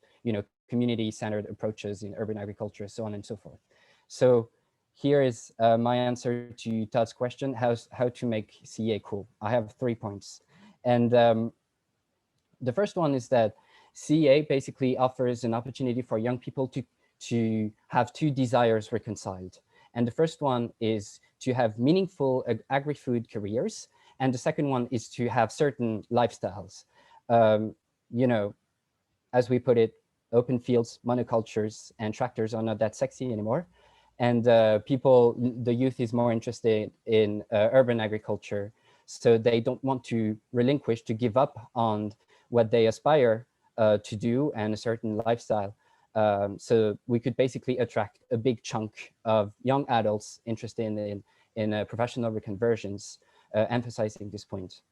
community-centered approaches in urban agriculture, so on and so forth. So here is my answer to Todd's question, how to make CEA cool. I have 3 points. And the first one is that CEA basically offers an opportunity for young people to have 2 desires reconciled. And the first one is to have meaningful agri-food careers. And the second one is to have certain lifestyles. As we put it, open fields, monocultures, and tractors are not that sexy anymore. And the youth is more interested in urban agriculture. So they don't want to relinquish, to give up on what they aspire to do and a certain lifestyle. So we could basically attract a big chunk of young adults interested in professional reconversions, emphasizing this point.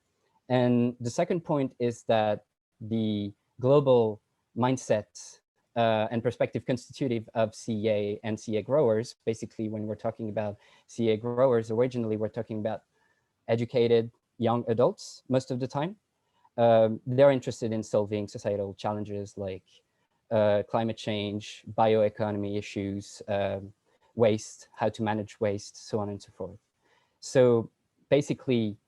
And the second point is that the global mindset and perspective constitutive of CEA and CEA growers, basically when we're talking about CEA growers, originally we're talking about educated young adults most of the time. They're interested in solving societal challenges like climate change, bioeconomy issues, waste, how to manage waste, so on and so forth. So basically,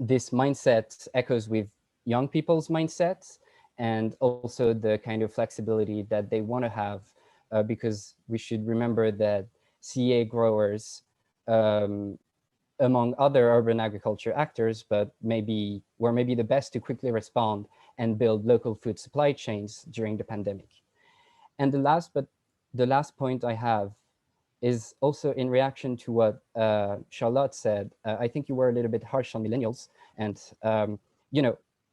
this mindset echoes with young people's mindsets, and also the kind of flexibility that they want to have, because we should remember that CEA growers, among other urban agriculture actors, but were maybe the best to quickly respond and build local food supply chains during the pandemic. And the last point I have is also in reaction to what Charlotte said. I think you were a little bit harsh on millennials, and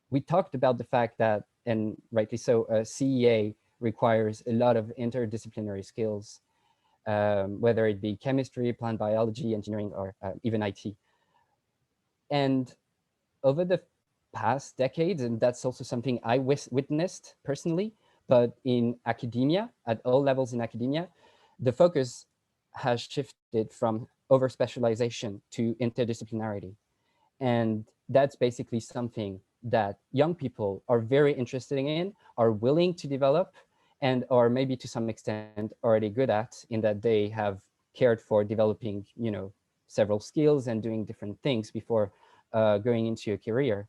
we talked about the fact that, and rightly so, CEA requires a lot of interdisciplinary skills, whether it be chemistry, plant biology, engineering, or even IT. And over the past decades, and that's also something I witnessed personally, but in academia, at all levels in academia, the focus has shifted from over-specialization to interdisciplinarity. And that's basically something that young people are very interested in, are willing to develop, and are maybe to some extent already good at, in that they have cared for developing, several skills and doing different things before going into a career.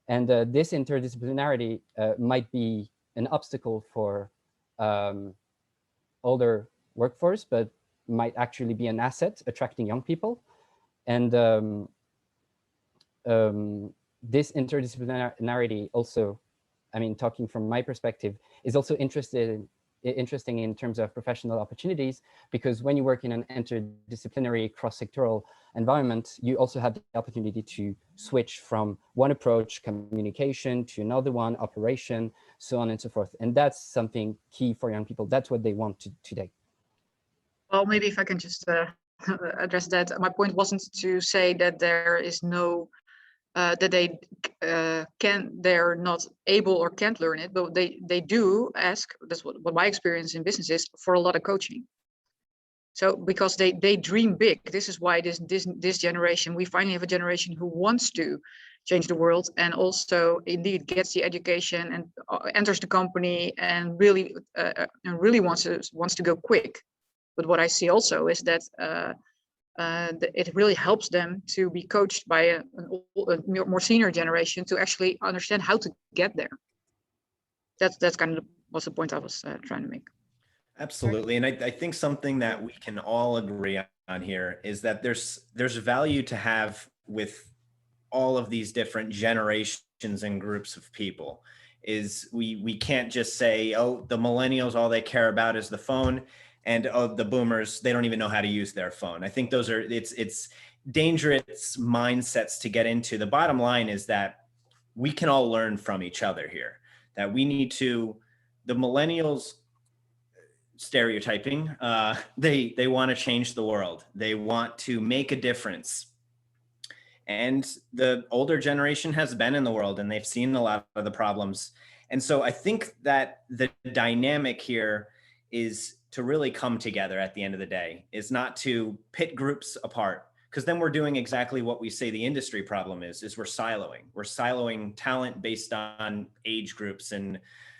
And this interdisciplinarity might be an obstacle for older workforce, but might actually be an asset attracting young people. And this interdisciplinarity also, talking from my perspective, is also interesting in terms of professional opportunities, because when you work in an interdisciplinary cross-sectoral environment, you also have the opportunity to switch from one approach, communication, to another one, operation, so on and so forth. And that's something key for young people. That's what they want today. Well, maybe if I can just address that. My point wasn't to say that there is no that they're not able or can't learn it, but they do ask. That's what my experience in business is, for a lot of coaching. So because they dream big. This is why this generation, we finally have a generation who wants to change the world, and also indeed gets the education and enters the company and really wants to go quick. But what I see also is that it really helps them to be coached by a more senior generation to actually understand how to get there. That's kind of was the point I was trying to make. Absolutely. And I think something that we can all agree on here is that there's value to have with all of these different generations and groups of people. Is we can't just say, oh, the millennials, all they care about is the phone, and the boomers, they don't even know how to use their phone. I think it's dangerous mindsets to get into. The bottom line is that we can all learn from each other here, that we need to, the millennials, stereotyping, they want to change the world. They want to make a difference. And the older generation has been in the world and they've seen a lot of the problems. And so I think that the dynamic here is to really come together at the end of the day, is not to pit groups apart, because then we're doing exactly what we say the industry problem is we're siloing. We're siloing talent based on age groups, and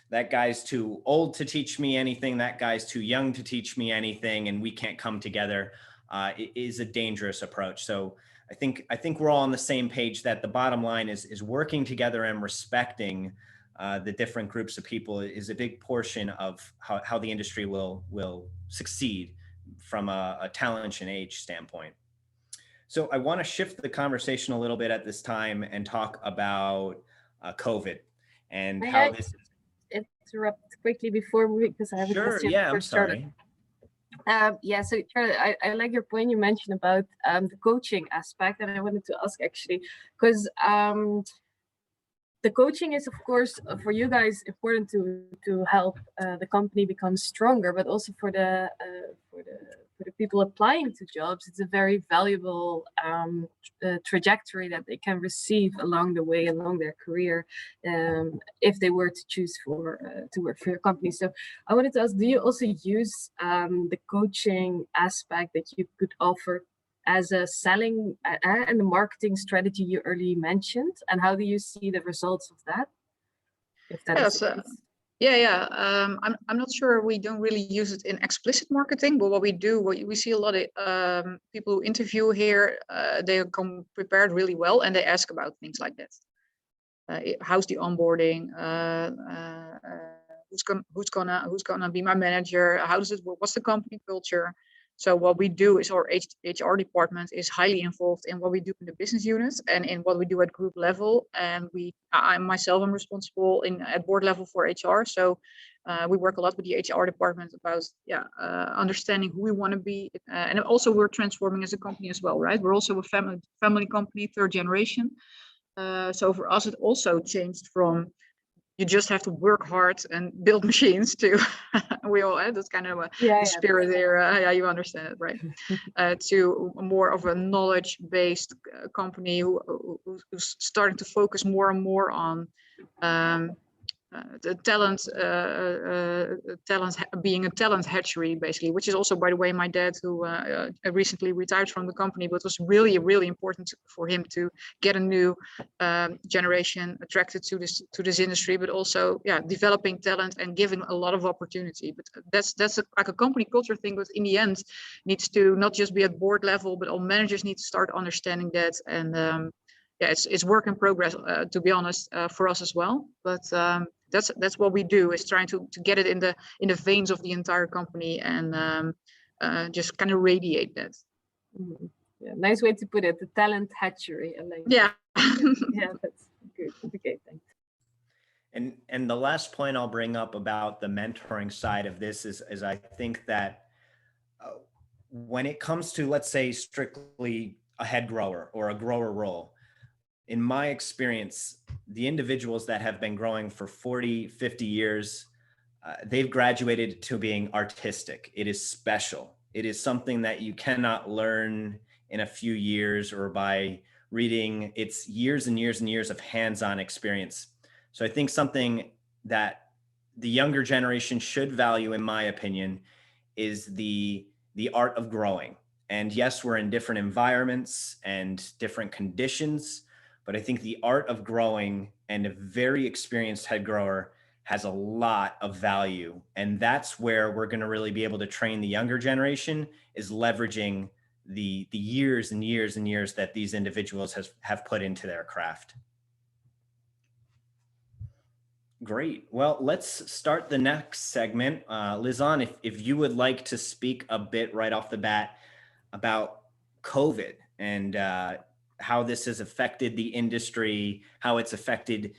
that guy's too old to teach me anything, that guy's too young to teach me anything, and we can't come together. It is a dangerous approach. So I think we're all on the same page that the bottom line is working together and respecting the different groups of people is a big portion of how the industry will succeed from a talent and age standpoint. So I want to shift the conversation a little bit at this time and talk about COVID and how this is. Interrupt quickly before we, because I have a question. Yeah, I'm sorry. Yeah, so Charlie, I like your point you mentioned about the coaching aspect, and I wanted to ask actually, because the coaching is, of course, for you guys important to help the company become stronger, but also for the people applying to jobs, it's a very valuable trajectory that they can receive along the way, along their career, if they were to choose to work for your company. So I wanted to ask, do you also use the coaching aspect that you could offer as a selling and the marketing strategy you earlier mentioned, and how do you see the results of that? If that is the case. I'm not sure, we don't really use it in explicit marketing, but what we do, we see a lot of people who interview here, they come prepared really well, and they ask about things like that. How's the onboarding? Who's gonna be my manager? How does it work? What's the company culture? So what we do is our HR department is highly involved in what we do in the business units and in what we do at group level. And I'm responsible at board level for HR. So we work a lot with the HR department about understanding who we want to be. And also we're transforming as a company as well, right? We're also a family company, third generation. So for us, it also changed from you just have to work hard and build machines to we all that's kind of a spirit there. You understand it, right? To more of a knowledge-based company who's starting to focus more and more on the talent being a talent hatchery, basically, which is also, by the way, my dad, who recently retired from the company, but was really, really important for him to get a new generation attracted to this industry, but also, developing talent and giving a lot of opportunity. But that's like a company culture thing, but in the end, needs to not just be at board level, but all managers need to start understanding that. And it's work in progress, to be honest, for us as well. But that's what we do, is trying to get it in the veins of the entire company and just kind of radiate that. Mm-hmm. Yeah, nice way to put it, the talent hatchery. I like yeah. Yeah, that's good. Okay, thanks. And the last point I'll bring up about the mentoring side of this is I think that when it comes to, let's say, strictly a head grower or a grower role, in my experience, the individuals that have been growing for 40, 50 years, they've graduated to being artistic. It is special. It is something that you cannot learn in a few years or by reading. It's years and years and years of hands-on experience. So I think something that the younger generation should value, in my opinion, is the art of growing. And yes, we're in different environments and different conditions, but I think the art of growing and a very experienced head grower has a lot of value. And that's where we're going to really be able to train the younger generation, is leveraging the years and years and years that these individuals have put into their craft. Great. Well, let's start the next segment. Lizanne, if you would like to speak a bit right off the bat about COVID and how this has affected the industry, how it's affected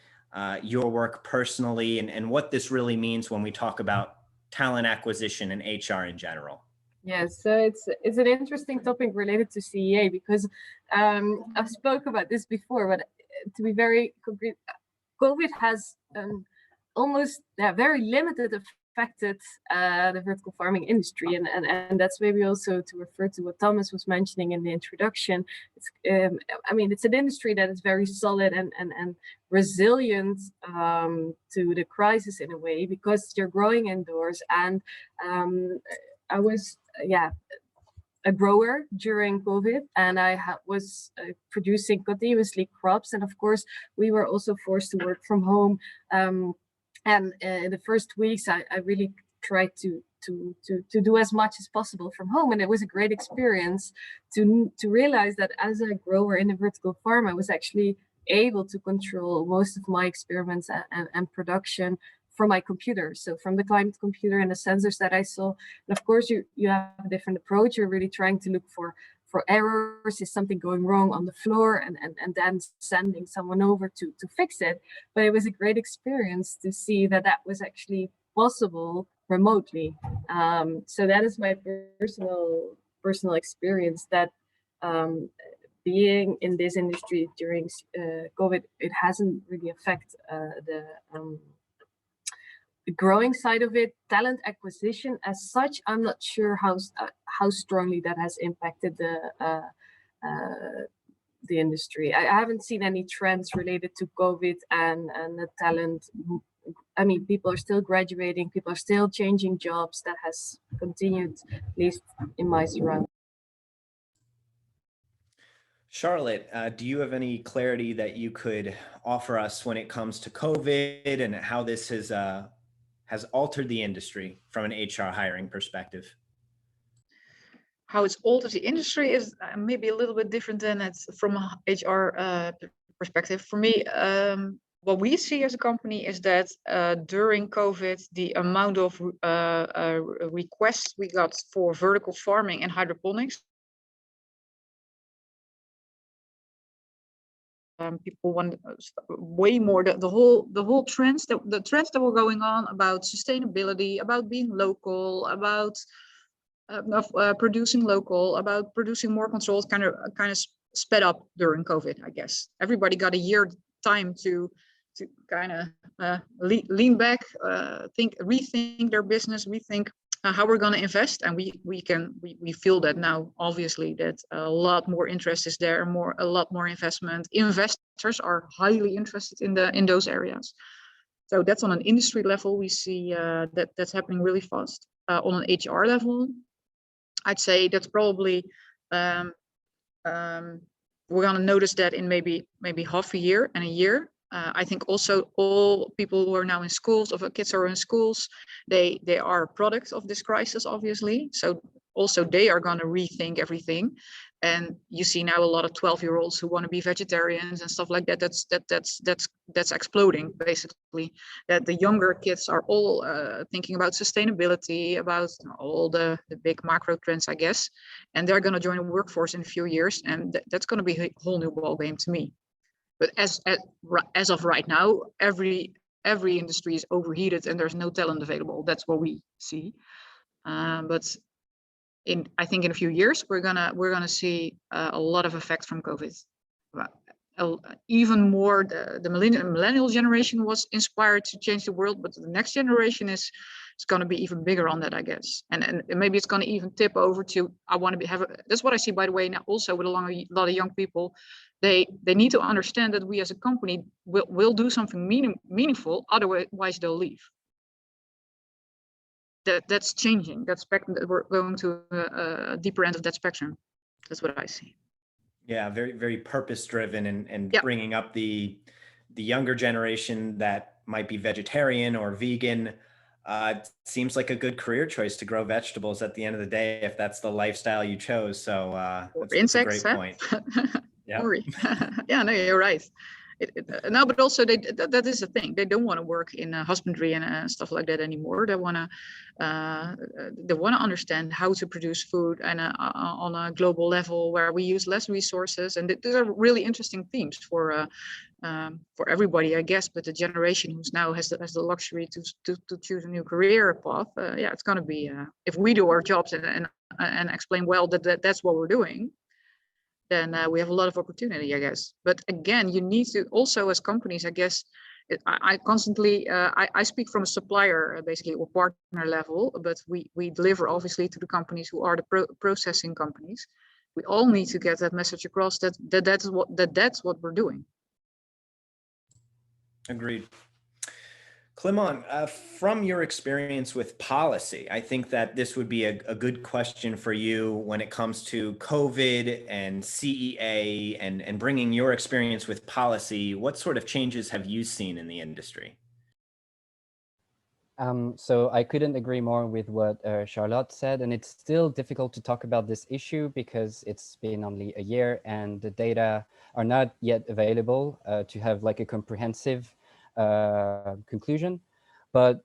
your work personally, and what this really means when we talk about talent acquisition and HR in general. Yeah, so it's an interesting topic related to CEA, because I've spoke about this before, but to be very concrete, COVID has almost very limited affected the vertical farming industry, and that's maybe also to refer to what Thomas was mentioning in the introduction. It's, I mean, it's an industry that is very solid and resilient to the crisis in a way, because you're growing indoors. And I was a grower during COVID, and I was producing continuously crops, and of course we were also forced to work from home. And in the first weeks, I really tried to do as much as possible from home, and it was a great experience to realize that as a grower in a vertical farm, I was actually able to control most of my experiments and production from my computer. So from the climate computer and the sensors that I saw. And of course, you have a different approach. You're really trying to look for errors, is something going wrong on the floor, and then sending someone over to fix it. But it was a great experience to see that that was actually possible remotely. So that is my personal experience, that being in this industry during COVID, it hasn't really affected the growing side of it. Talent acquisition as such, I'm not sure how strongly that has impacted the industry. I haven't seen any trends related to COVID and the talent. I mean, people are still graduating, people are still changing jobs. That has continued, at least in my surroundings. Charlotte, do you have any clarity that you could offer us when it comes to COVID and how this has altered the industry from an HR hiring perspective? How it's altered the industry is maybe a little bit different than it's from a HR perspective. For me, what we see as a company is that during COVID, the amount of requests we got for vertical farming and hydroponics, people want way more. The whole trends that were going on about sustainability, about being local, about producing local, about producing more controls, kind of sped up during COVID. I guess everybody got a year time to kind of lean back, rethink their business, rethink how we're going to invest, and we feel that now, obviously, that a lot more interest is there, a lot more investment. Investors are highly interested in those areas. So that's on an industry level. We see that's happening really fast. On an HR level, I'd say that's probably we're going to notice that in maybe half a year and a year. I think also all people who are now in schools, or kids who are in schools, they are products of this crisis, obviously. So also they are going to rethink everything. And you see now a lot of 12-year-olds who want to be vegetarians and stuff like that. That's exploding, basically. That the younger kids are all thinking about sustainability, about all the big macro trends, I guess. And they're going to join the workforce in a few years, and that's going to be a whole new ballgame to me. But as of right now, every industry is overheated and there's no talent available. That's what we see. But I think in a few years we're gonna see a lot of effect from COVID. Even more, the millennial generation was inspired to change the world, but the next generation is going to be even bigger on that, I guess. And maybe it's going to even tip over to that's what I see, by the way, now also with a lot of young people. They need to understand that we as a company will do something meaningful, otherwise they'll leave. That's changing. We're going to a deeper end of that spectrum. That's what I see. Yeah, very, very purpose-driven and bringing up the younger generation that might be vegetarian or vegan. It seems like a good career choice to grow vegetables at the end of the day, if that's the lifestyle you chose. So that's a great point. Yeah. Yeah, no, you're right. No, but also that is the thing. They don't want to work in husbandry and stuff like that anymore. They want to understand how to produce food and on a global level where we use less resources. And these are really interesting themes for everybody, I guess. But the generation who's now has the luxury to choose a new career path, it's going to be if we do our jobs and explain well that's what we're doing, then we have a lot of opportunity, I guess. But again, you need to also, as companies, I guess, I constantly, I speak from a supplier, basically, or partner level, but we deliver obviously to the companies who are the processing companies. We all need to get that message across that's what we're doing. Agreed. Clement, from your experience with policy, I think that this would be a good question for you when it comes to COVID and CEA and bringing your experience with policy. What sort of changes have you seen in the industry? So I couldn't agree more with what Charlotte said, and it's still difficult to talk about this issue because it's been only a year and the data are not yet available to have like a comprehensive conclusion. But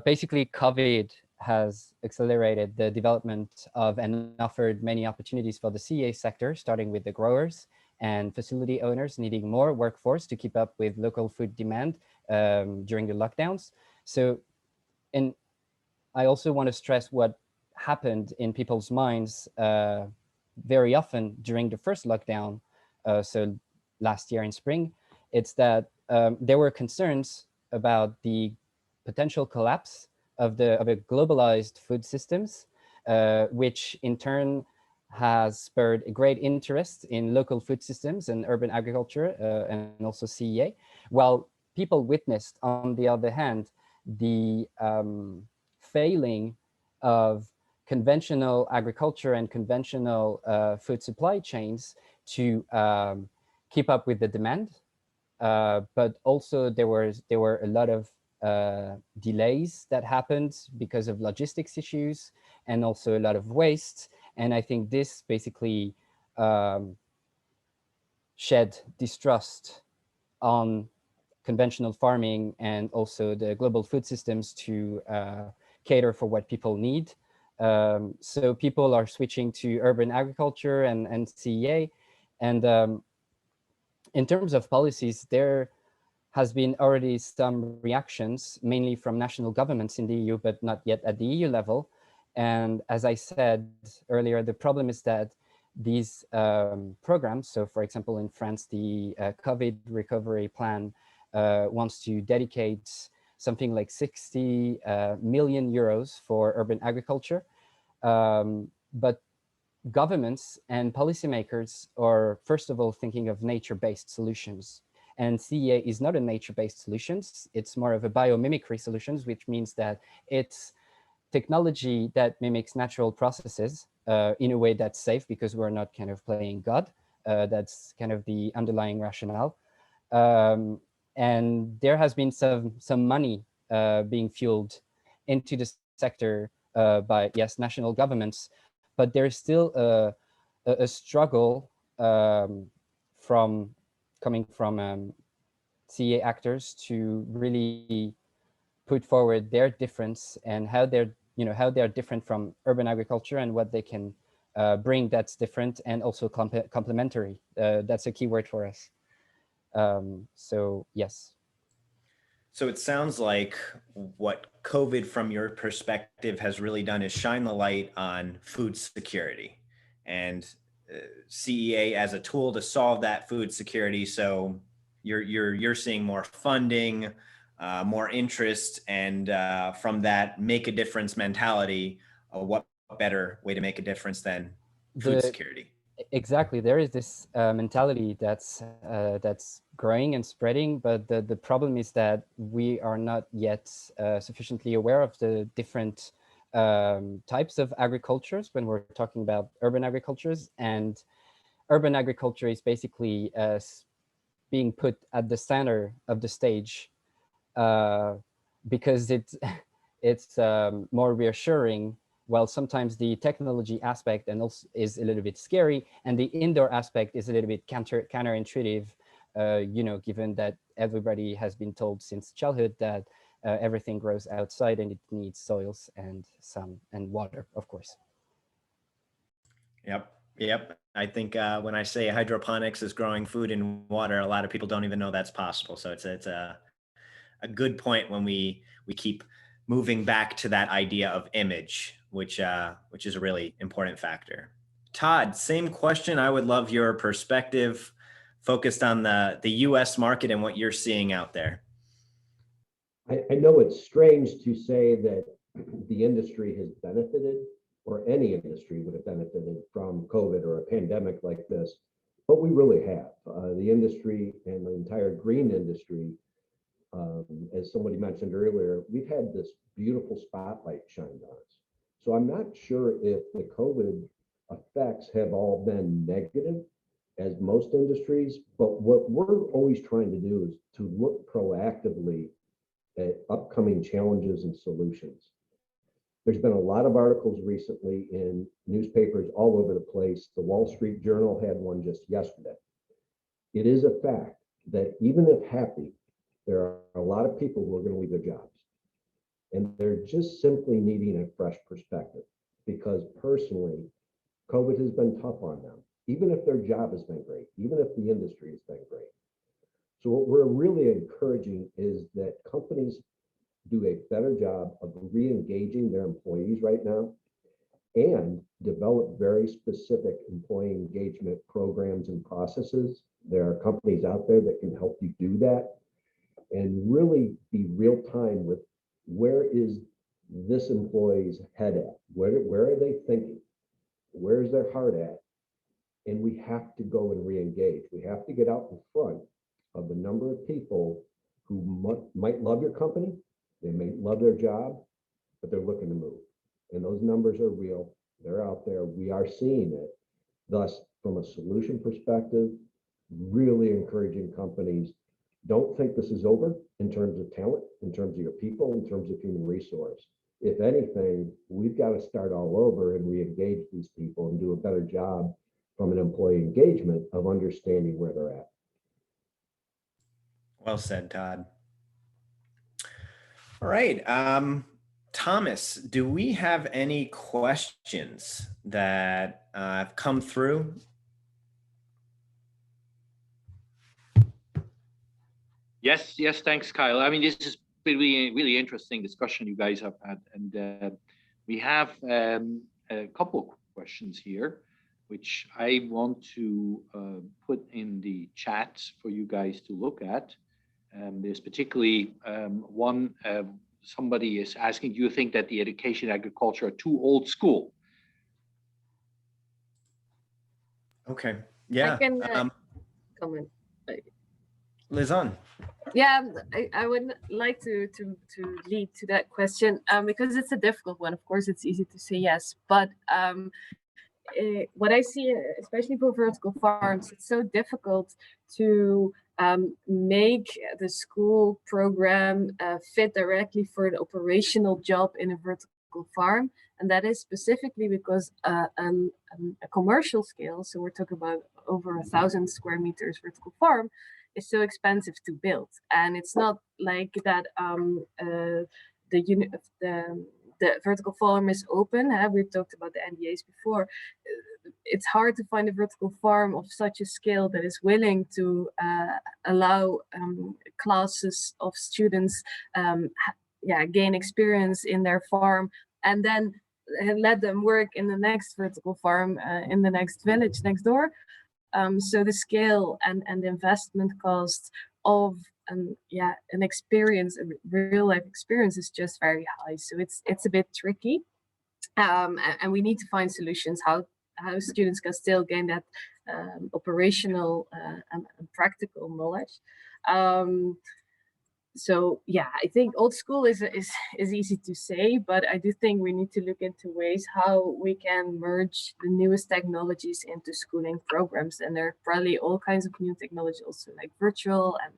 basically COVID has accelerated the development of and offered many opportunities for the CEA sector, starting with the growers and facility owners needing more workforce to keep up with local food demand during the lockdowns. So, and I also want to stress what happened in people's minds very often during the first lockdown, so last year in spring. It's that there were concerns about the potential collapse of a globalized food systems, which in turn has spurred a great interest in local food systems and urban agriculture and also CEA, while people witnessed, on the other hand, the failing of conventional agriculture and conventional food supply chains to keep up with the demand. But also there were a lot of delays that happened because of logistics issues and also a lot of waste. And I think this basically shed distrust on conventional farming and also the global food systems to cater for what people need. So people are switching to urban agriculture and CEA. And in terms of policies, there has been already some reactions, mainly from national governments in the EU, but not yet at the EU level. And as I said earlier, the problem is that these programs, so for example, in France, the COVID recovery plan wants to dedicate something like 60 million euros for urban agriculture. But governments and policymakers are, first of all, thinking of nature-based solutions. And CEA is not a nature-based solutions. It's more of a biomimicry solutions, which means that it's technology that mimics natural processes in a way that's safe because we're not kind of playing God. That's kind of the underlying rationale. And there has been some money being fueled into the sector by, yes, national governments, but there's still a struggle coming from CEA actors to really put forward their difference and how they're different from urban agriculture and what they can bring that's different and also complementary. That's a key word for us. So yes. So it sounds like what COVID from your perspective has really done is shine the light on food security and CEA as a tool to solve that food security. So you're seeing more funding, more interest, and from that make a difference mentality, what better way to make a difference than food security? Exactly. There is this mentality that's growing and spreading, but the problem is that we are not yet sufficiently aware of the different types of agricultures when we're talking about urban agricultures. And urban agriculture is basically being put at the center of the stage because it's more reassuring. While sometimes the technology aspect and also is a little bit scary, and the indoor aspect is a little bit counterintuitive, given that everybody has been told since childhood that everything grows outside and it needs soils and sun and water, of course. Yep. I think when I say hydroponics is growing food and water, a lot of people don't even know that's possible. So it's a good point when we keep moving back to that idea of image, which is a really important factor. Todd, same question. I would love your perspective focused on the US market and what you're seeing out there. I know it's strange to say that the industry has benefited, or any industry would have benefited from COVID or a pandemic like this, but we really have. The industry and the entire green industry, as somebody mentioned earlier, we've had this beautiful spotlight shined on us. So I'm not sure if the COVID effects have all been negative, as most industries, but what we're always trying to do is to look proactively at upcoming challenges and solutions. There's been a lot of articles recently in newspapers all over the place. The Wall Street Journal had one just yesterday. It is a fact that even if happy, there are a lot of people who are going to leave their jobs. And they're just simply needing a fresh perspective, because personally, COVID has been tough on them, even if their job has been great, even if the industry has been great. So what we're really encouraging is that companies do a better job of re-engaging their employees right now and develop very specific employee engagement programs and processes. There are companies out there that can help you do that and really be real time with where is this employee's head at? Where are they thinking? Where's their heart at? And we have to go and re-engage. We have to get out in front of the number of people who might love your company, they may love their job, but they're looking to move. And those numbers are real. They're out there. We are seeing it. Thus, from a solution perspective, really encouraging companies, don't think this is over in terms of talent, in terms of your people, in terms of human resource. If anything, we've got to start all over and re-engage these people and do a better job from an employee engagement of understanding where they're at. Well said, Todd. All right. Thomas, do we have any questions that have come through? Yes, thanks, Kyle. I mean, this is really interesting discussion you guys have had, and we have a couple of questions here, which I want to put in the chat for you guys to look at. There's particularly one, somebody is asking, do you think that the education and agriculture are too old school? Okay, yeah. I can comment. Lizanne. Yeah, I would like to lead to that question because it's a difficult one. Of course, it's easy to say yes, but what I see, especially for vertical farms, it's so difficult to make the school program fit directly for the operational job in a vertical farm. And that is specifically because a commercial scale, so we're talking about over 1,000 square meters vertical farm, is so expensive to build. And it's not like that the vertical farm is open. We've talked about the NDAs before. It's hard to find a vertical farm of such a scale that is willing to allow classes of students gain experience in their farm and then let them work in the next vertical farm in the next village next door. So the scale and the investment cost of an experience, a real life experience, is just very high. So it's a bit tricky, and we need to find solutions how students can still gain that operational and practical knowledge. So yeah, I think old school is easy to say, but I do think we need to look into ways how we can merge the newest technologies into schooling programs. And there are probably all kinds of new technology also, like virtual and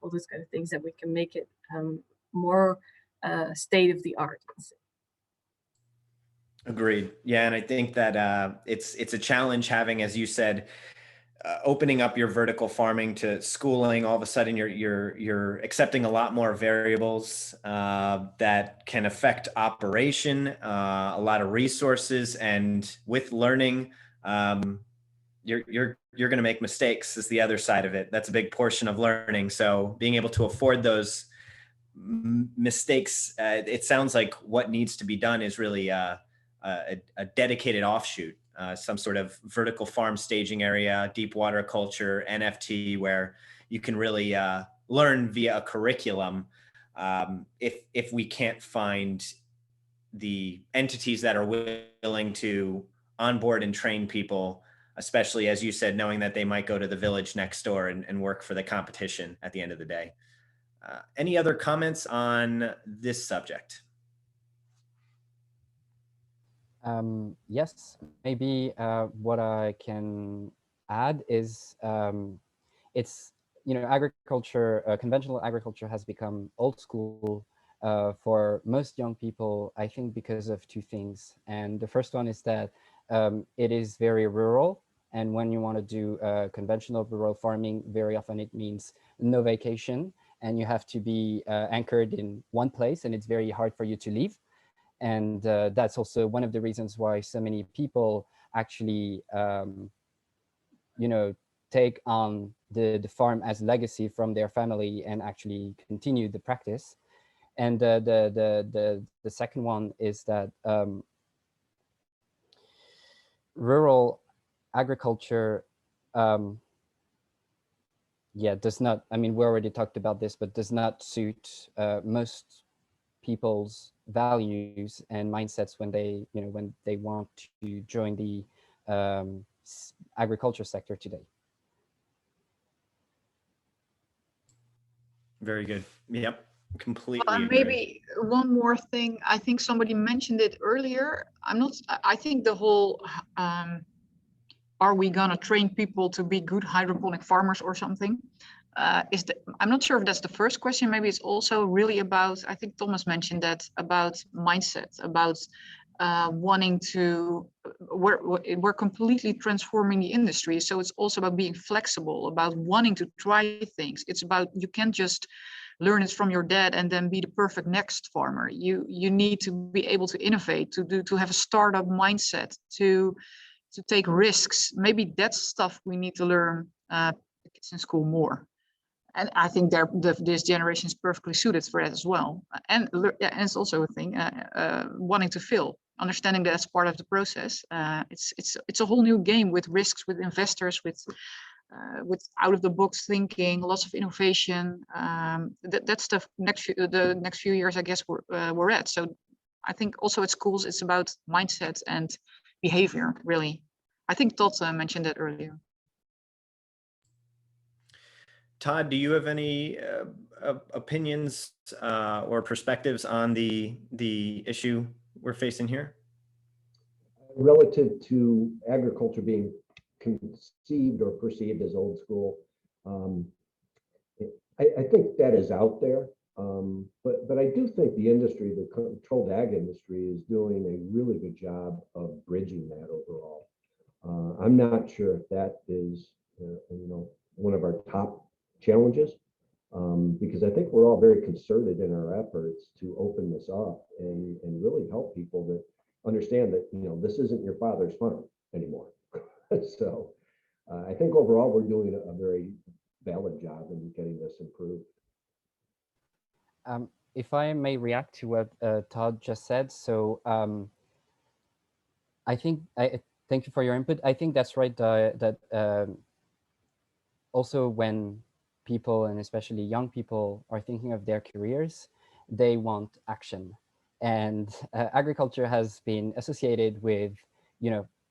all those kind of things that we can make it more state of the art. Agreed. Yeah, and I think that it's a challenge having, as you said, opening up your vertical farming to schooling. All of a sudden, you're accepting a lot more variables that can affect operation, a lot of resources, and with learning, you're going to make mistakes. Is the other side of it. That's a big portion of learning. So being able to afford those mistakes, it sounds like what needs to be done is really a dedicated offshoot, some sort of vertical farm staging area, deep water culture, NFT, where you can really learn via a curriculum if we can't find the entities that are willing to onboard and train people, especially, as you said, knowing that they might go to the village next door and work for the competition at the end of the day. Any other comments on this subject? Yes, maybe what I can add is it's, agriculture, conventional agriculture has become old school for most young people, I think, because of two things. And the first one is that it is very rural. And when you want to do conventional rural farming, very often it means no vacation, and you have to be anchored in one place, and it's very hard for you to leave. And that's also one of the reasons why so many people actually, take on the farm as legacy from their family and actually continue the practice. And the second one is that rural agriculture, does not, I mean, we already talked about this, but does not suit most people's values and mindsets when they, when they want to join the agriculture sector today. Very good. Yep, completely. And maybe one more thing. I think somebody mentioned it earlier. I think the whole, are we gonna train people to be good hydroponic farmers or something? I'm not sure if that's the first question. Maybe it's also really about, I think Thomas mentioned that, about mindset, about wanting to, we're completely transforming the industry. So it's also about being flexible, about wanting to try things. It's about, you can't just learn it from your dad and then be the perfect next farmer. You need to be able to innovate, to have a startup mindset, to take risks. Maybe that's stuff we need to learn kids in school more. And I think this generation is perfectly suited for that as well. And it's also a thing, wanting to fail, understanding that it's part of the process. It's a whole new game with risks, with investors, with out of the box thinking, lots of innovation. That's the next few years, I guess, we're at. So I think also at schools, it's about mindset and behavior, really. I think Todd mentioned that earlier. Todd, do you have any opinions or perspectives on the issue we're facing here? Relative to agriculture being conceived or perceived as old school, I think that is out there. But I do think the industry, the controlled ag industry, is doing a really good job of bridging that overall. I'm not sure if that is, one of our top challenges, because I think we're all very concerted in our efforts to open this up and really help people that understand that, this isn't your father's farm anymore. So I think overall we're doing a very valid job in getting this improved. If I may react to what Todd just said, so I think, thank you for your input. I think that's right, that also when people, and especially young people, are thinking of their careers, they want action. And agriculture has been associated with,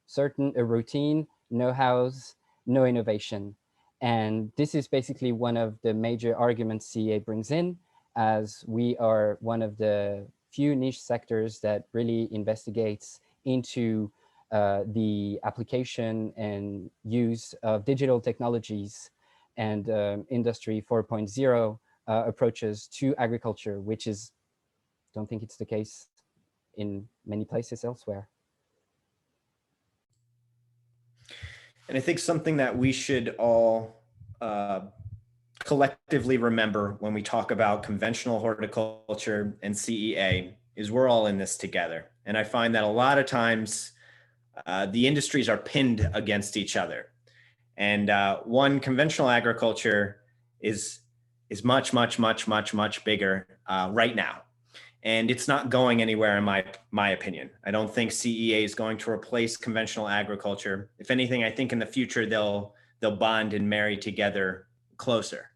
certain routine, know-hows, no innovation. And this is basically one of the major arguments CEA brings in, as we are one of the few niche sectors that really investigates into the application and use of digital technologies and Industry 4.0 approaches to agriculture, which is, don't think it's the case in many places elsewhere. And I think something that we should all collectively remember when we talk about conventional horticulture and CEA is we're all in this together. And I find that a lot of times the industries are pinned against each other. And one, conventional agriculture is much, much, much, much, much bigger right now. And it's not going anywhere, in my opinion. I don't think CEA is going to replace conventional agriculture. If anything, I think in the future they'll bond and marry together closer.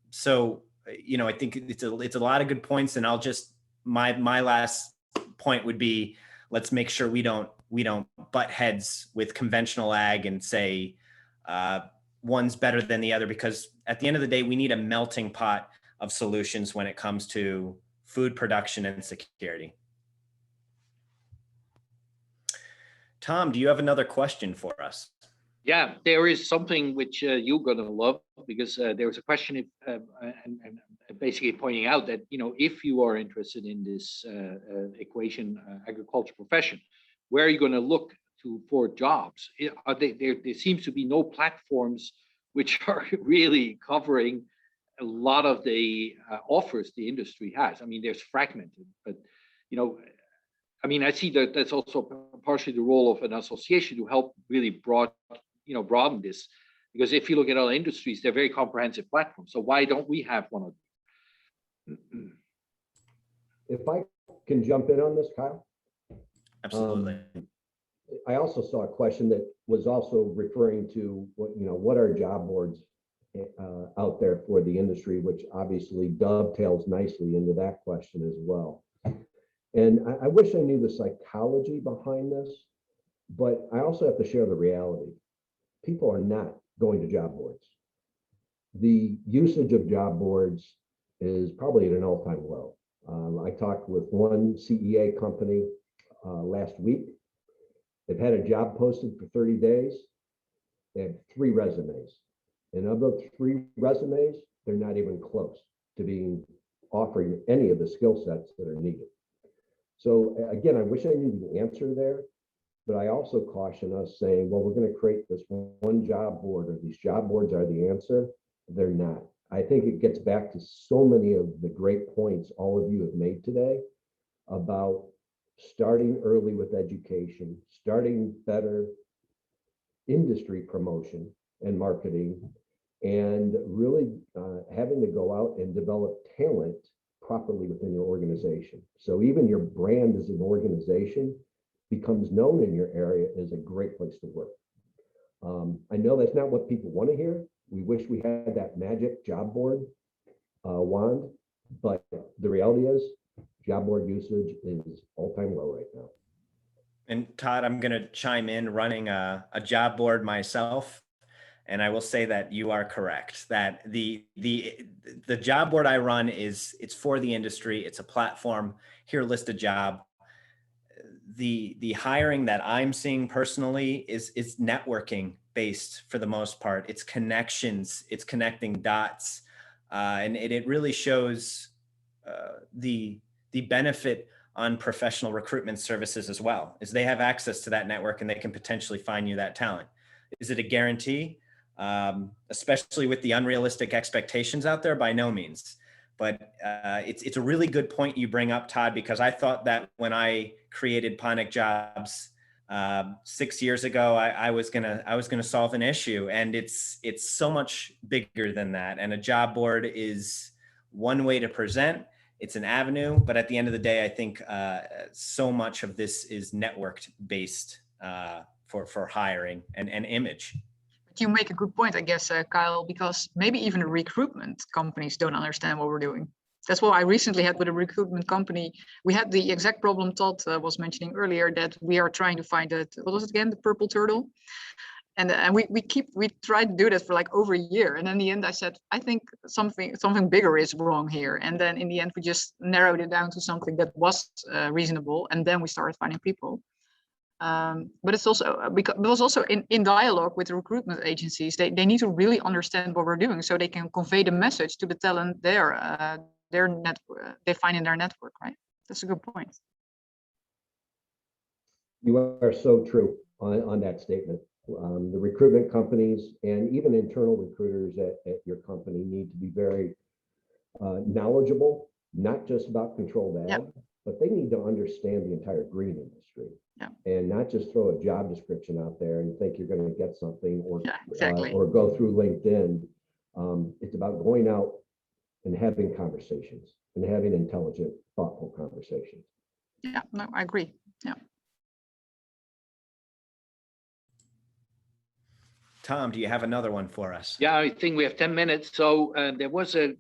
So I think it's a lot of good points, and I'll just, my last point would be, let's make sure we don't butt heads with conventional ag and say one's better than the other, because at the end of the day, we need a melting pot of solutions when it comes to food production and security. Tom, do you have another question for us? Yeah, there is something which you're going to love, because there was a question and basically pointing out that, if you are interested in this equation agriculture profession, where are you going to look for jobs? There seems to be no platforms which are really covering a lot of the offers the industry has. I mean, there's fragmented, but I see that that's also partially the role of an association to help really broaden this, because if you look at other industries, they're very comprehensive platforms. So why don't we have one of them? If I can jump in on this, Kyle. Absolutely. I also saw a question that was also referring to what are job boards out there for the industry, which obviously dovetails nicely into that question as well. And I wish I knew the psychology behind this, but I also have to share the reality. People are not going to job boards. The usage of job boards is probably at an all-time low. I talked with one CEA company last week. They've had a job posted for 30 days. They had 3 resumes. And of those 3 resumes, they're not even close to offering any of the skill sets that are needed. So again, I wish I knew the answer there, but I also caution us saying, well, we're going to create this one job board, or these job boards are the answer. They're not. I think it gets back to so many of the great points all of you have made today about starting early with education, starting better industry promotion and marketing, and really having to go out and develop talent properly within your organization. So even your brand as an organization becomes known in your area as a great place to work. I know that's not what people want to hear. We wish we had that magic job board wand, but the reality is job board usage is all-time low right now. And Todd, I'm going to chime in, running a job board myself. And I will say that you are correct, that the job board I run it's for the industry. It's a platform. Here, list a job. The hiring that I'm seeing personally is networking based for the most part. It's connections, it's connecting dots. And it really shows the benefit on professional recruitment services as well, is they have access to that network and they can potentially find you that talent. Is it a guarantee? Especially with the unrealistic expectations out there, by no means. But it's a really good point you bring up, Todd, because I thought that when I created Ponic Jobs 6 years ago, I was gonna solve an issue, and it's so much bigger than that. And a job board is one way to present. It's an avenue, but at the end of the day, I think so much of this is networked based for hiring and image. You make a good point, I guess, Kyle, because maybe even the recruitment companies don't understand what we're doing. That's what I recently had with a recruitment company. We had the exact problem Todd was mentioning earlier, that we are trying to find what was it again, the purple turtle? And we tried to do that for like over a year. And in the end, I said, I think something bigger is wrong here. And then in the end, we just narrowed it down to something that was reasonable. And then we started finding people. But it's also because also in dialogue with the recruitment agencies, they need to really understand what we're doing so they can convey the message to the talent their network they find in their network, right? That's a good point. You are so true on that statement. The recruitment companies and even internal recruiters at your company need to be very knowledgeable, not just about controlled ag, yep, but they need to understand the entire green industry. Yeah. And not just throw a job description out there and think you're going to get something, or exactly, or go through LinkedIn. It's about going out and having conversations and having intelligent, thoughtful conversations. Yeah, no, I agree. Yeah. Tom, do you have another one for us? Yeah, I think we have 10 minutes. So there was a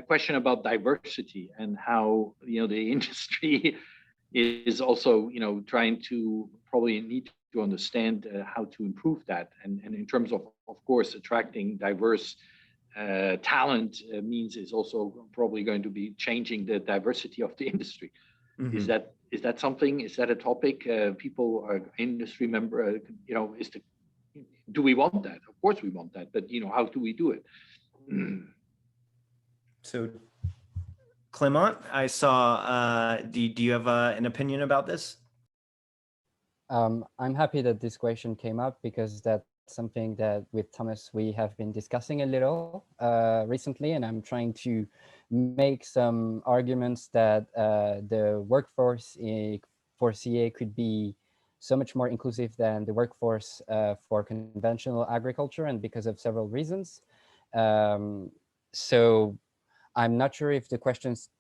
question about diversity and how, the industry is also, trying to probably need to understand how to improve that. And in terms of course, attracting diverse talent means is also probably going to be changing the diversity of the industry. Mm-hmm. Is that something? Is that a topic? People are industry member. Do we want that? Of course we want that, but how do we do it? So, Clement, I saw. Do you have an opinion about this? I'm happy that this question came up because that's something that with Thomas we have been discussing a little recently, and I'm trying to make some arguments that the workforce for CA could be so much more inclusive than the workforce for conventional agriculture, and because of several reasons. So I'm not sure if the question's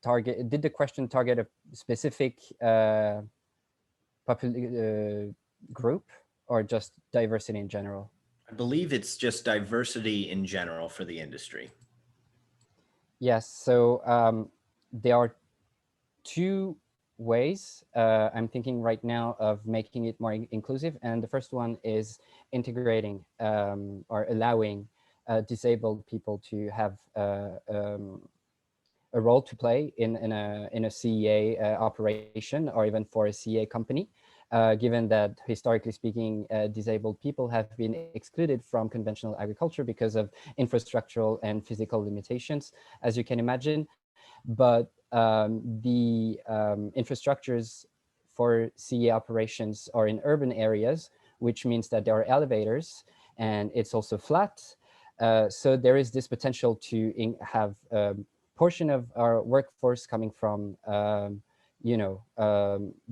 did the question target a specific group or just diversity in general? I believe it's just diversity in general for the industry. Yes, so there are two ways I'm thinking right now of making it more inclusive. And the first one is integrating or allowing disabled people to have a role to play in a CEA operation or even for a CEA company, given that historically speaking, disabled people have been excluded from conventional agriculture because of infrastructural and physical limitations, as you can imagine. But the infrastructures for CEA operations are in urban areas, which means that there are elevators and it's also flat. So there is this potential to have portion of our workforce coming from,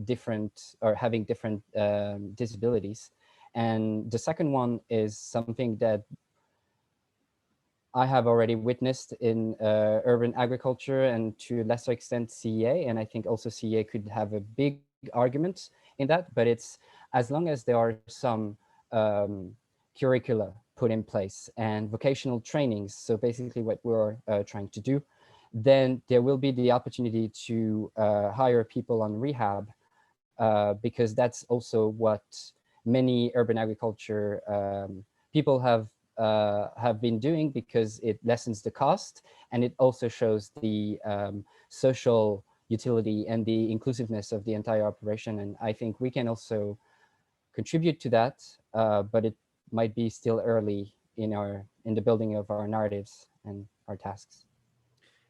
different or having different disabilities. And the second one is something that I have already witnessed in urban agriculture and to a lesser extent CEA, and I think also CEA could have a big argument in that, but it's as long as there are some curricula put in place and vocational trainings, so basically what we're trying to do, then there will be the opportunity to hire people on rehab, because that's also what many urban agriculture people have been doing, because it lessens the cost and it also shows the social utility and the inclusiveness of the entire operation. And I think we can also contribute to that, but it might be still early in the building of our narratives and our tasks.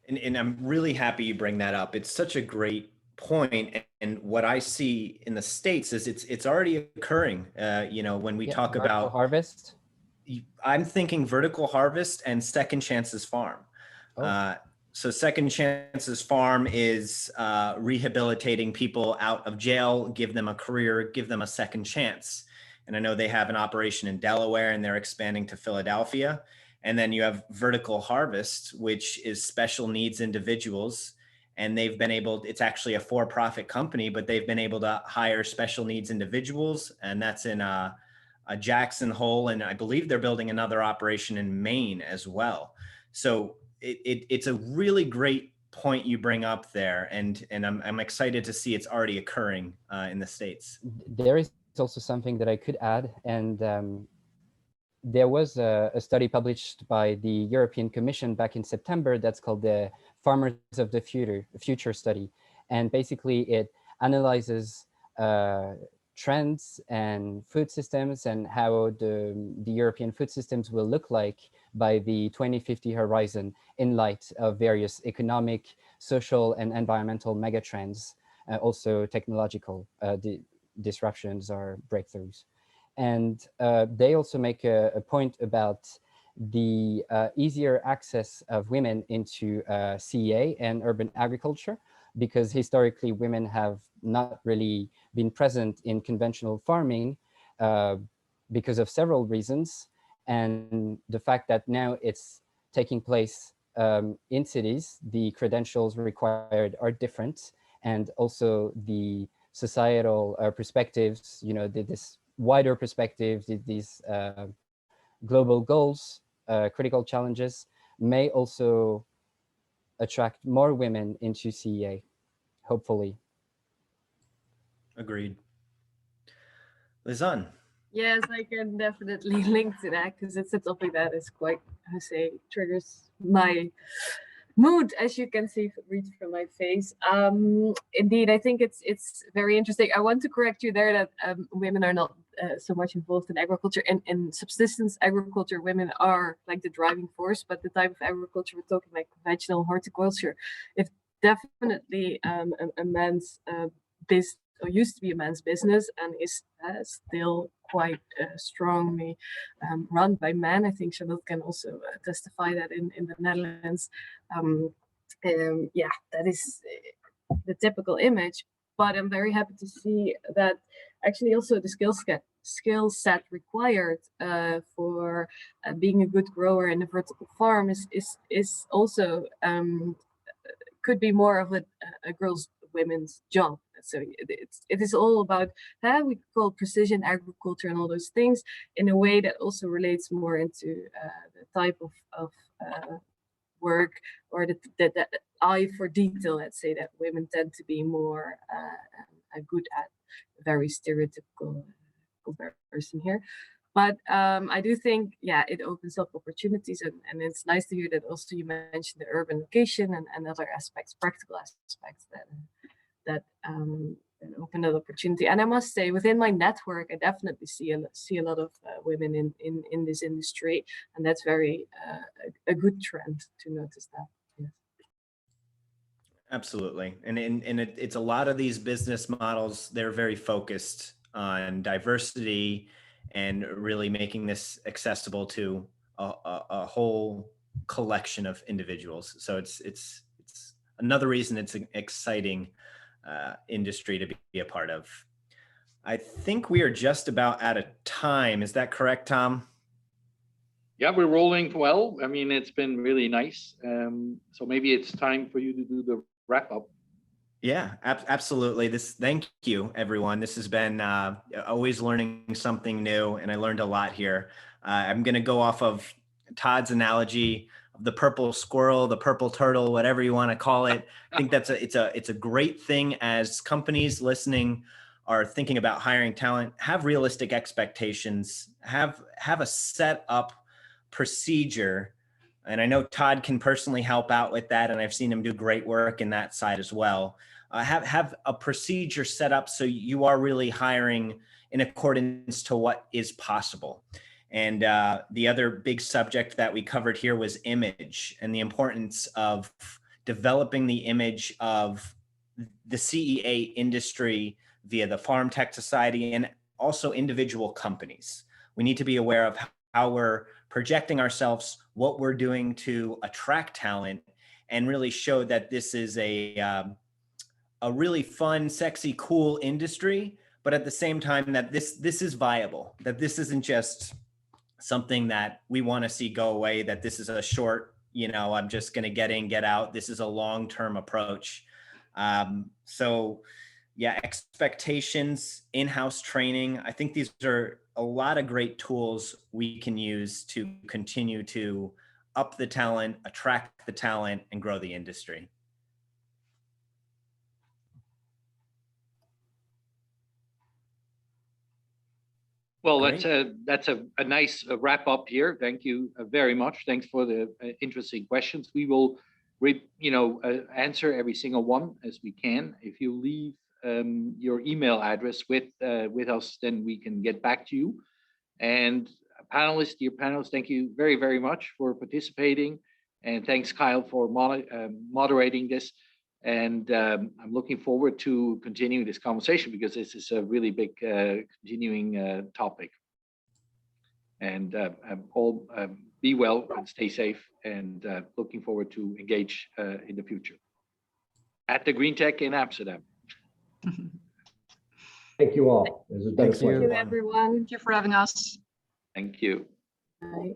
And I'm really happy you bring that up. It's such a great point. And what I see in the States is it's already occurring. When we talk about harvest, I'm thinking vertical harvest and Second Chances Farm. Oh. So Second Chances Farm is rehabilitating people out of jail, give them a career, give them a second chance. And I know they have an operation in Delaware and they're expanding to Philadelphia. And then you have Vertical Harvest, which is special needs individuals. And they've been it's actually a for-profit company, but they've been able to hire special needs individuals. And that's in Jackson Hole. And I believe they're building another operation in Maine as well. So it's a really great point you bring up there. And I'm excited to see it's already occurring in the States. There is also something that I could add. And there was a study published by the European Commission back in September that's called the Farmers of the Future study. And basically it analyzes trends and food systems and how the European food systems will look like by the 2050 horizon in light of various economic, social, and environmental megatrends, also technological disruptions or breakthroughs. And they also make a point about the easier access of women into CEA and urban agriculture, because historically women have not really been present in conventional farming because of several reasons. And the fact that now it's taking place in cities, the credentials required are different. And also the societal perspectives, this wider perspective, these global goals, critical challenges may also attract more women into CEA, hopefully. Agreed. Lizanne. Yes, I can definitely link to that because it's a topic that is quite, I say, triggers my mood, as you can see, read from my face. Indeed, I think it's very interesting. I want to correct you there that women are not so much involved in agriculture. And in subsistence agriculture, women are like the driving force, but the type of agriculture we're talking like conventional horticulture, it's definitely a man's business, or used to be a man's business, and is still quite strongly run by men. I think Charlotte can also testify that in the Netherlands. Yeah, that is the typical image, but I'm very happy to see that actually also the skill set required for being a good grower in a vertical farm is also could be more of a women's job. So it is all about how we call precision agriculture and all those things in a way that also relates more into the type of work, or the eye for detail, let's say, that women tend to be more good at. Very stereotypical comparison here. But I do think, yeah, it opens up opportunities, and it's nice to hear that also you mentioned the urban location and other aspects, practical aspects that open that opportunity. And I must say, within my network, I definitely see a lot of women in this industry, and that's very a good trend to notice that. Yes. Absolutely. And it's a lot of these business models, they're very focused on diversity and really making this accessible to a whole collection of individuals. So it's another reason it's an exciting industry to be a part of. I think we are just about out of time. Is that correct, Tom? Yeah, we're rolling well. I mean, it's been really nice. So maybe it's time for you to do the wrap up. Yeah, absolutely. Thank you, everyone. This has been always learning something new, and I learned a lot here. I'm going to go off of Todd's analogy of the purple squirrel, the purple turtle, whatever you want to call it. I think it's a great thing as companies listening are thinking about hiring talent. Have realistic expectations. Have a set up procedure. And I know Todd can personally help out with that, and I've seen him do great work in that side as well. Have a procedure set up so you are really hiring in accordance to what is possible. And the other big subject that we covered here was image and the importance of developing the image of the CEA industry via the Farm Tech Society and also individual companies. We need to be aware of how we're projecting ourselves, what we're doing to attract talent, and really show that this is a really fun, sexy, cool industry, but at the same time that this is viable, that this isn't just something that we want to see go away, that this is a short, I'm just going to get in, get out. This is a long-term approach. So yeah, expectations, in-house training. I think these are a lot of great tools we can use to continue to up the talent, attract the talent, and grow the industry. Well, that's a nice wrap up here. Thank you very much. Thanks for the interesting questions. We will, answer every single one as we can. If you leave your email address with us, then we can get back to you. And panelists, dear panelists, thank you very, very much for participating. And thanks, Kyle, for moderating this. And I'm looking forward to continuing this conversation because this is a really big continuing topic. And all be well and stay safe, and looking forward to engage in the future at the Green Tech in Amsterdam. Thank you all. This has been a pleasure. Thank you, everyone. Thank you for having us. Thank you. Bye.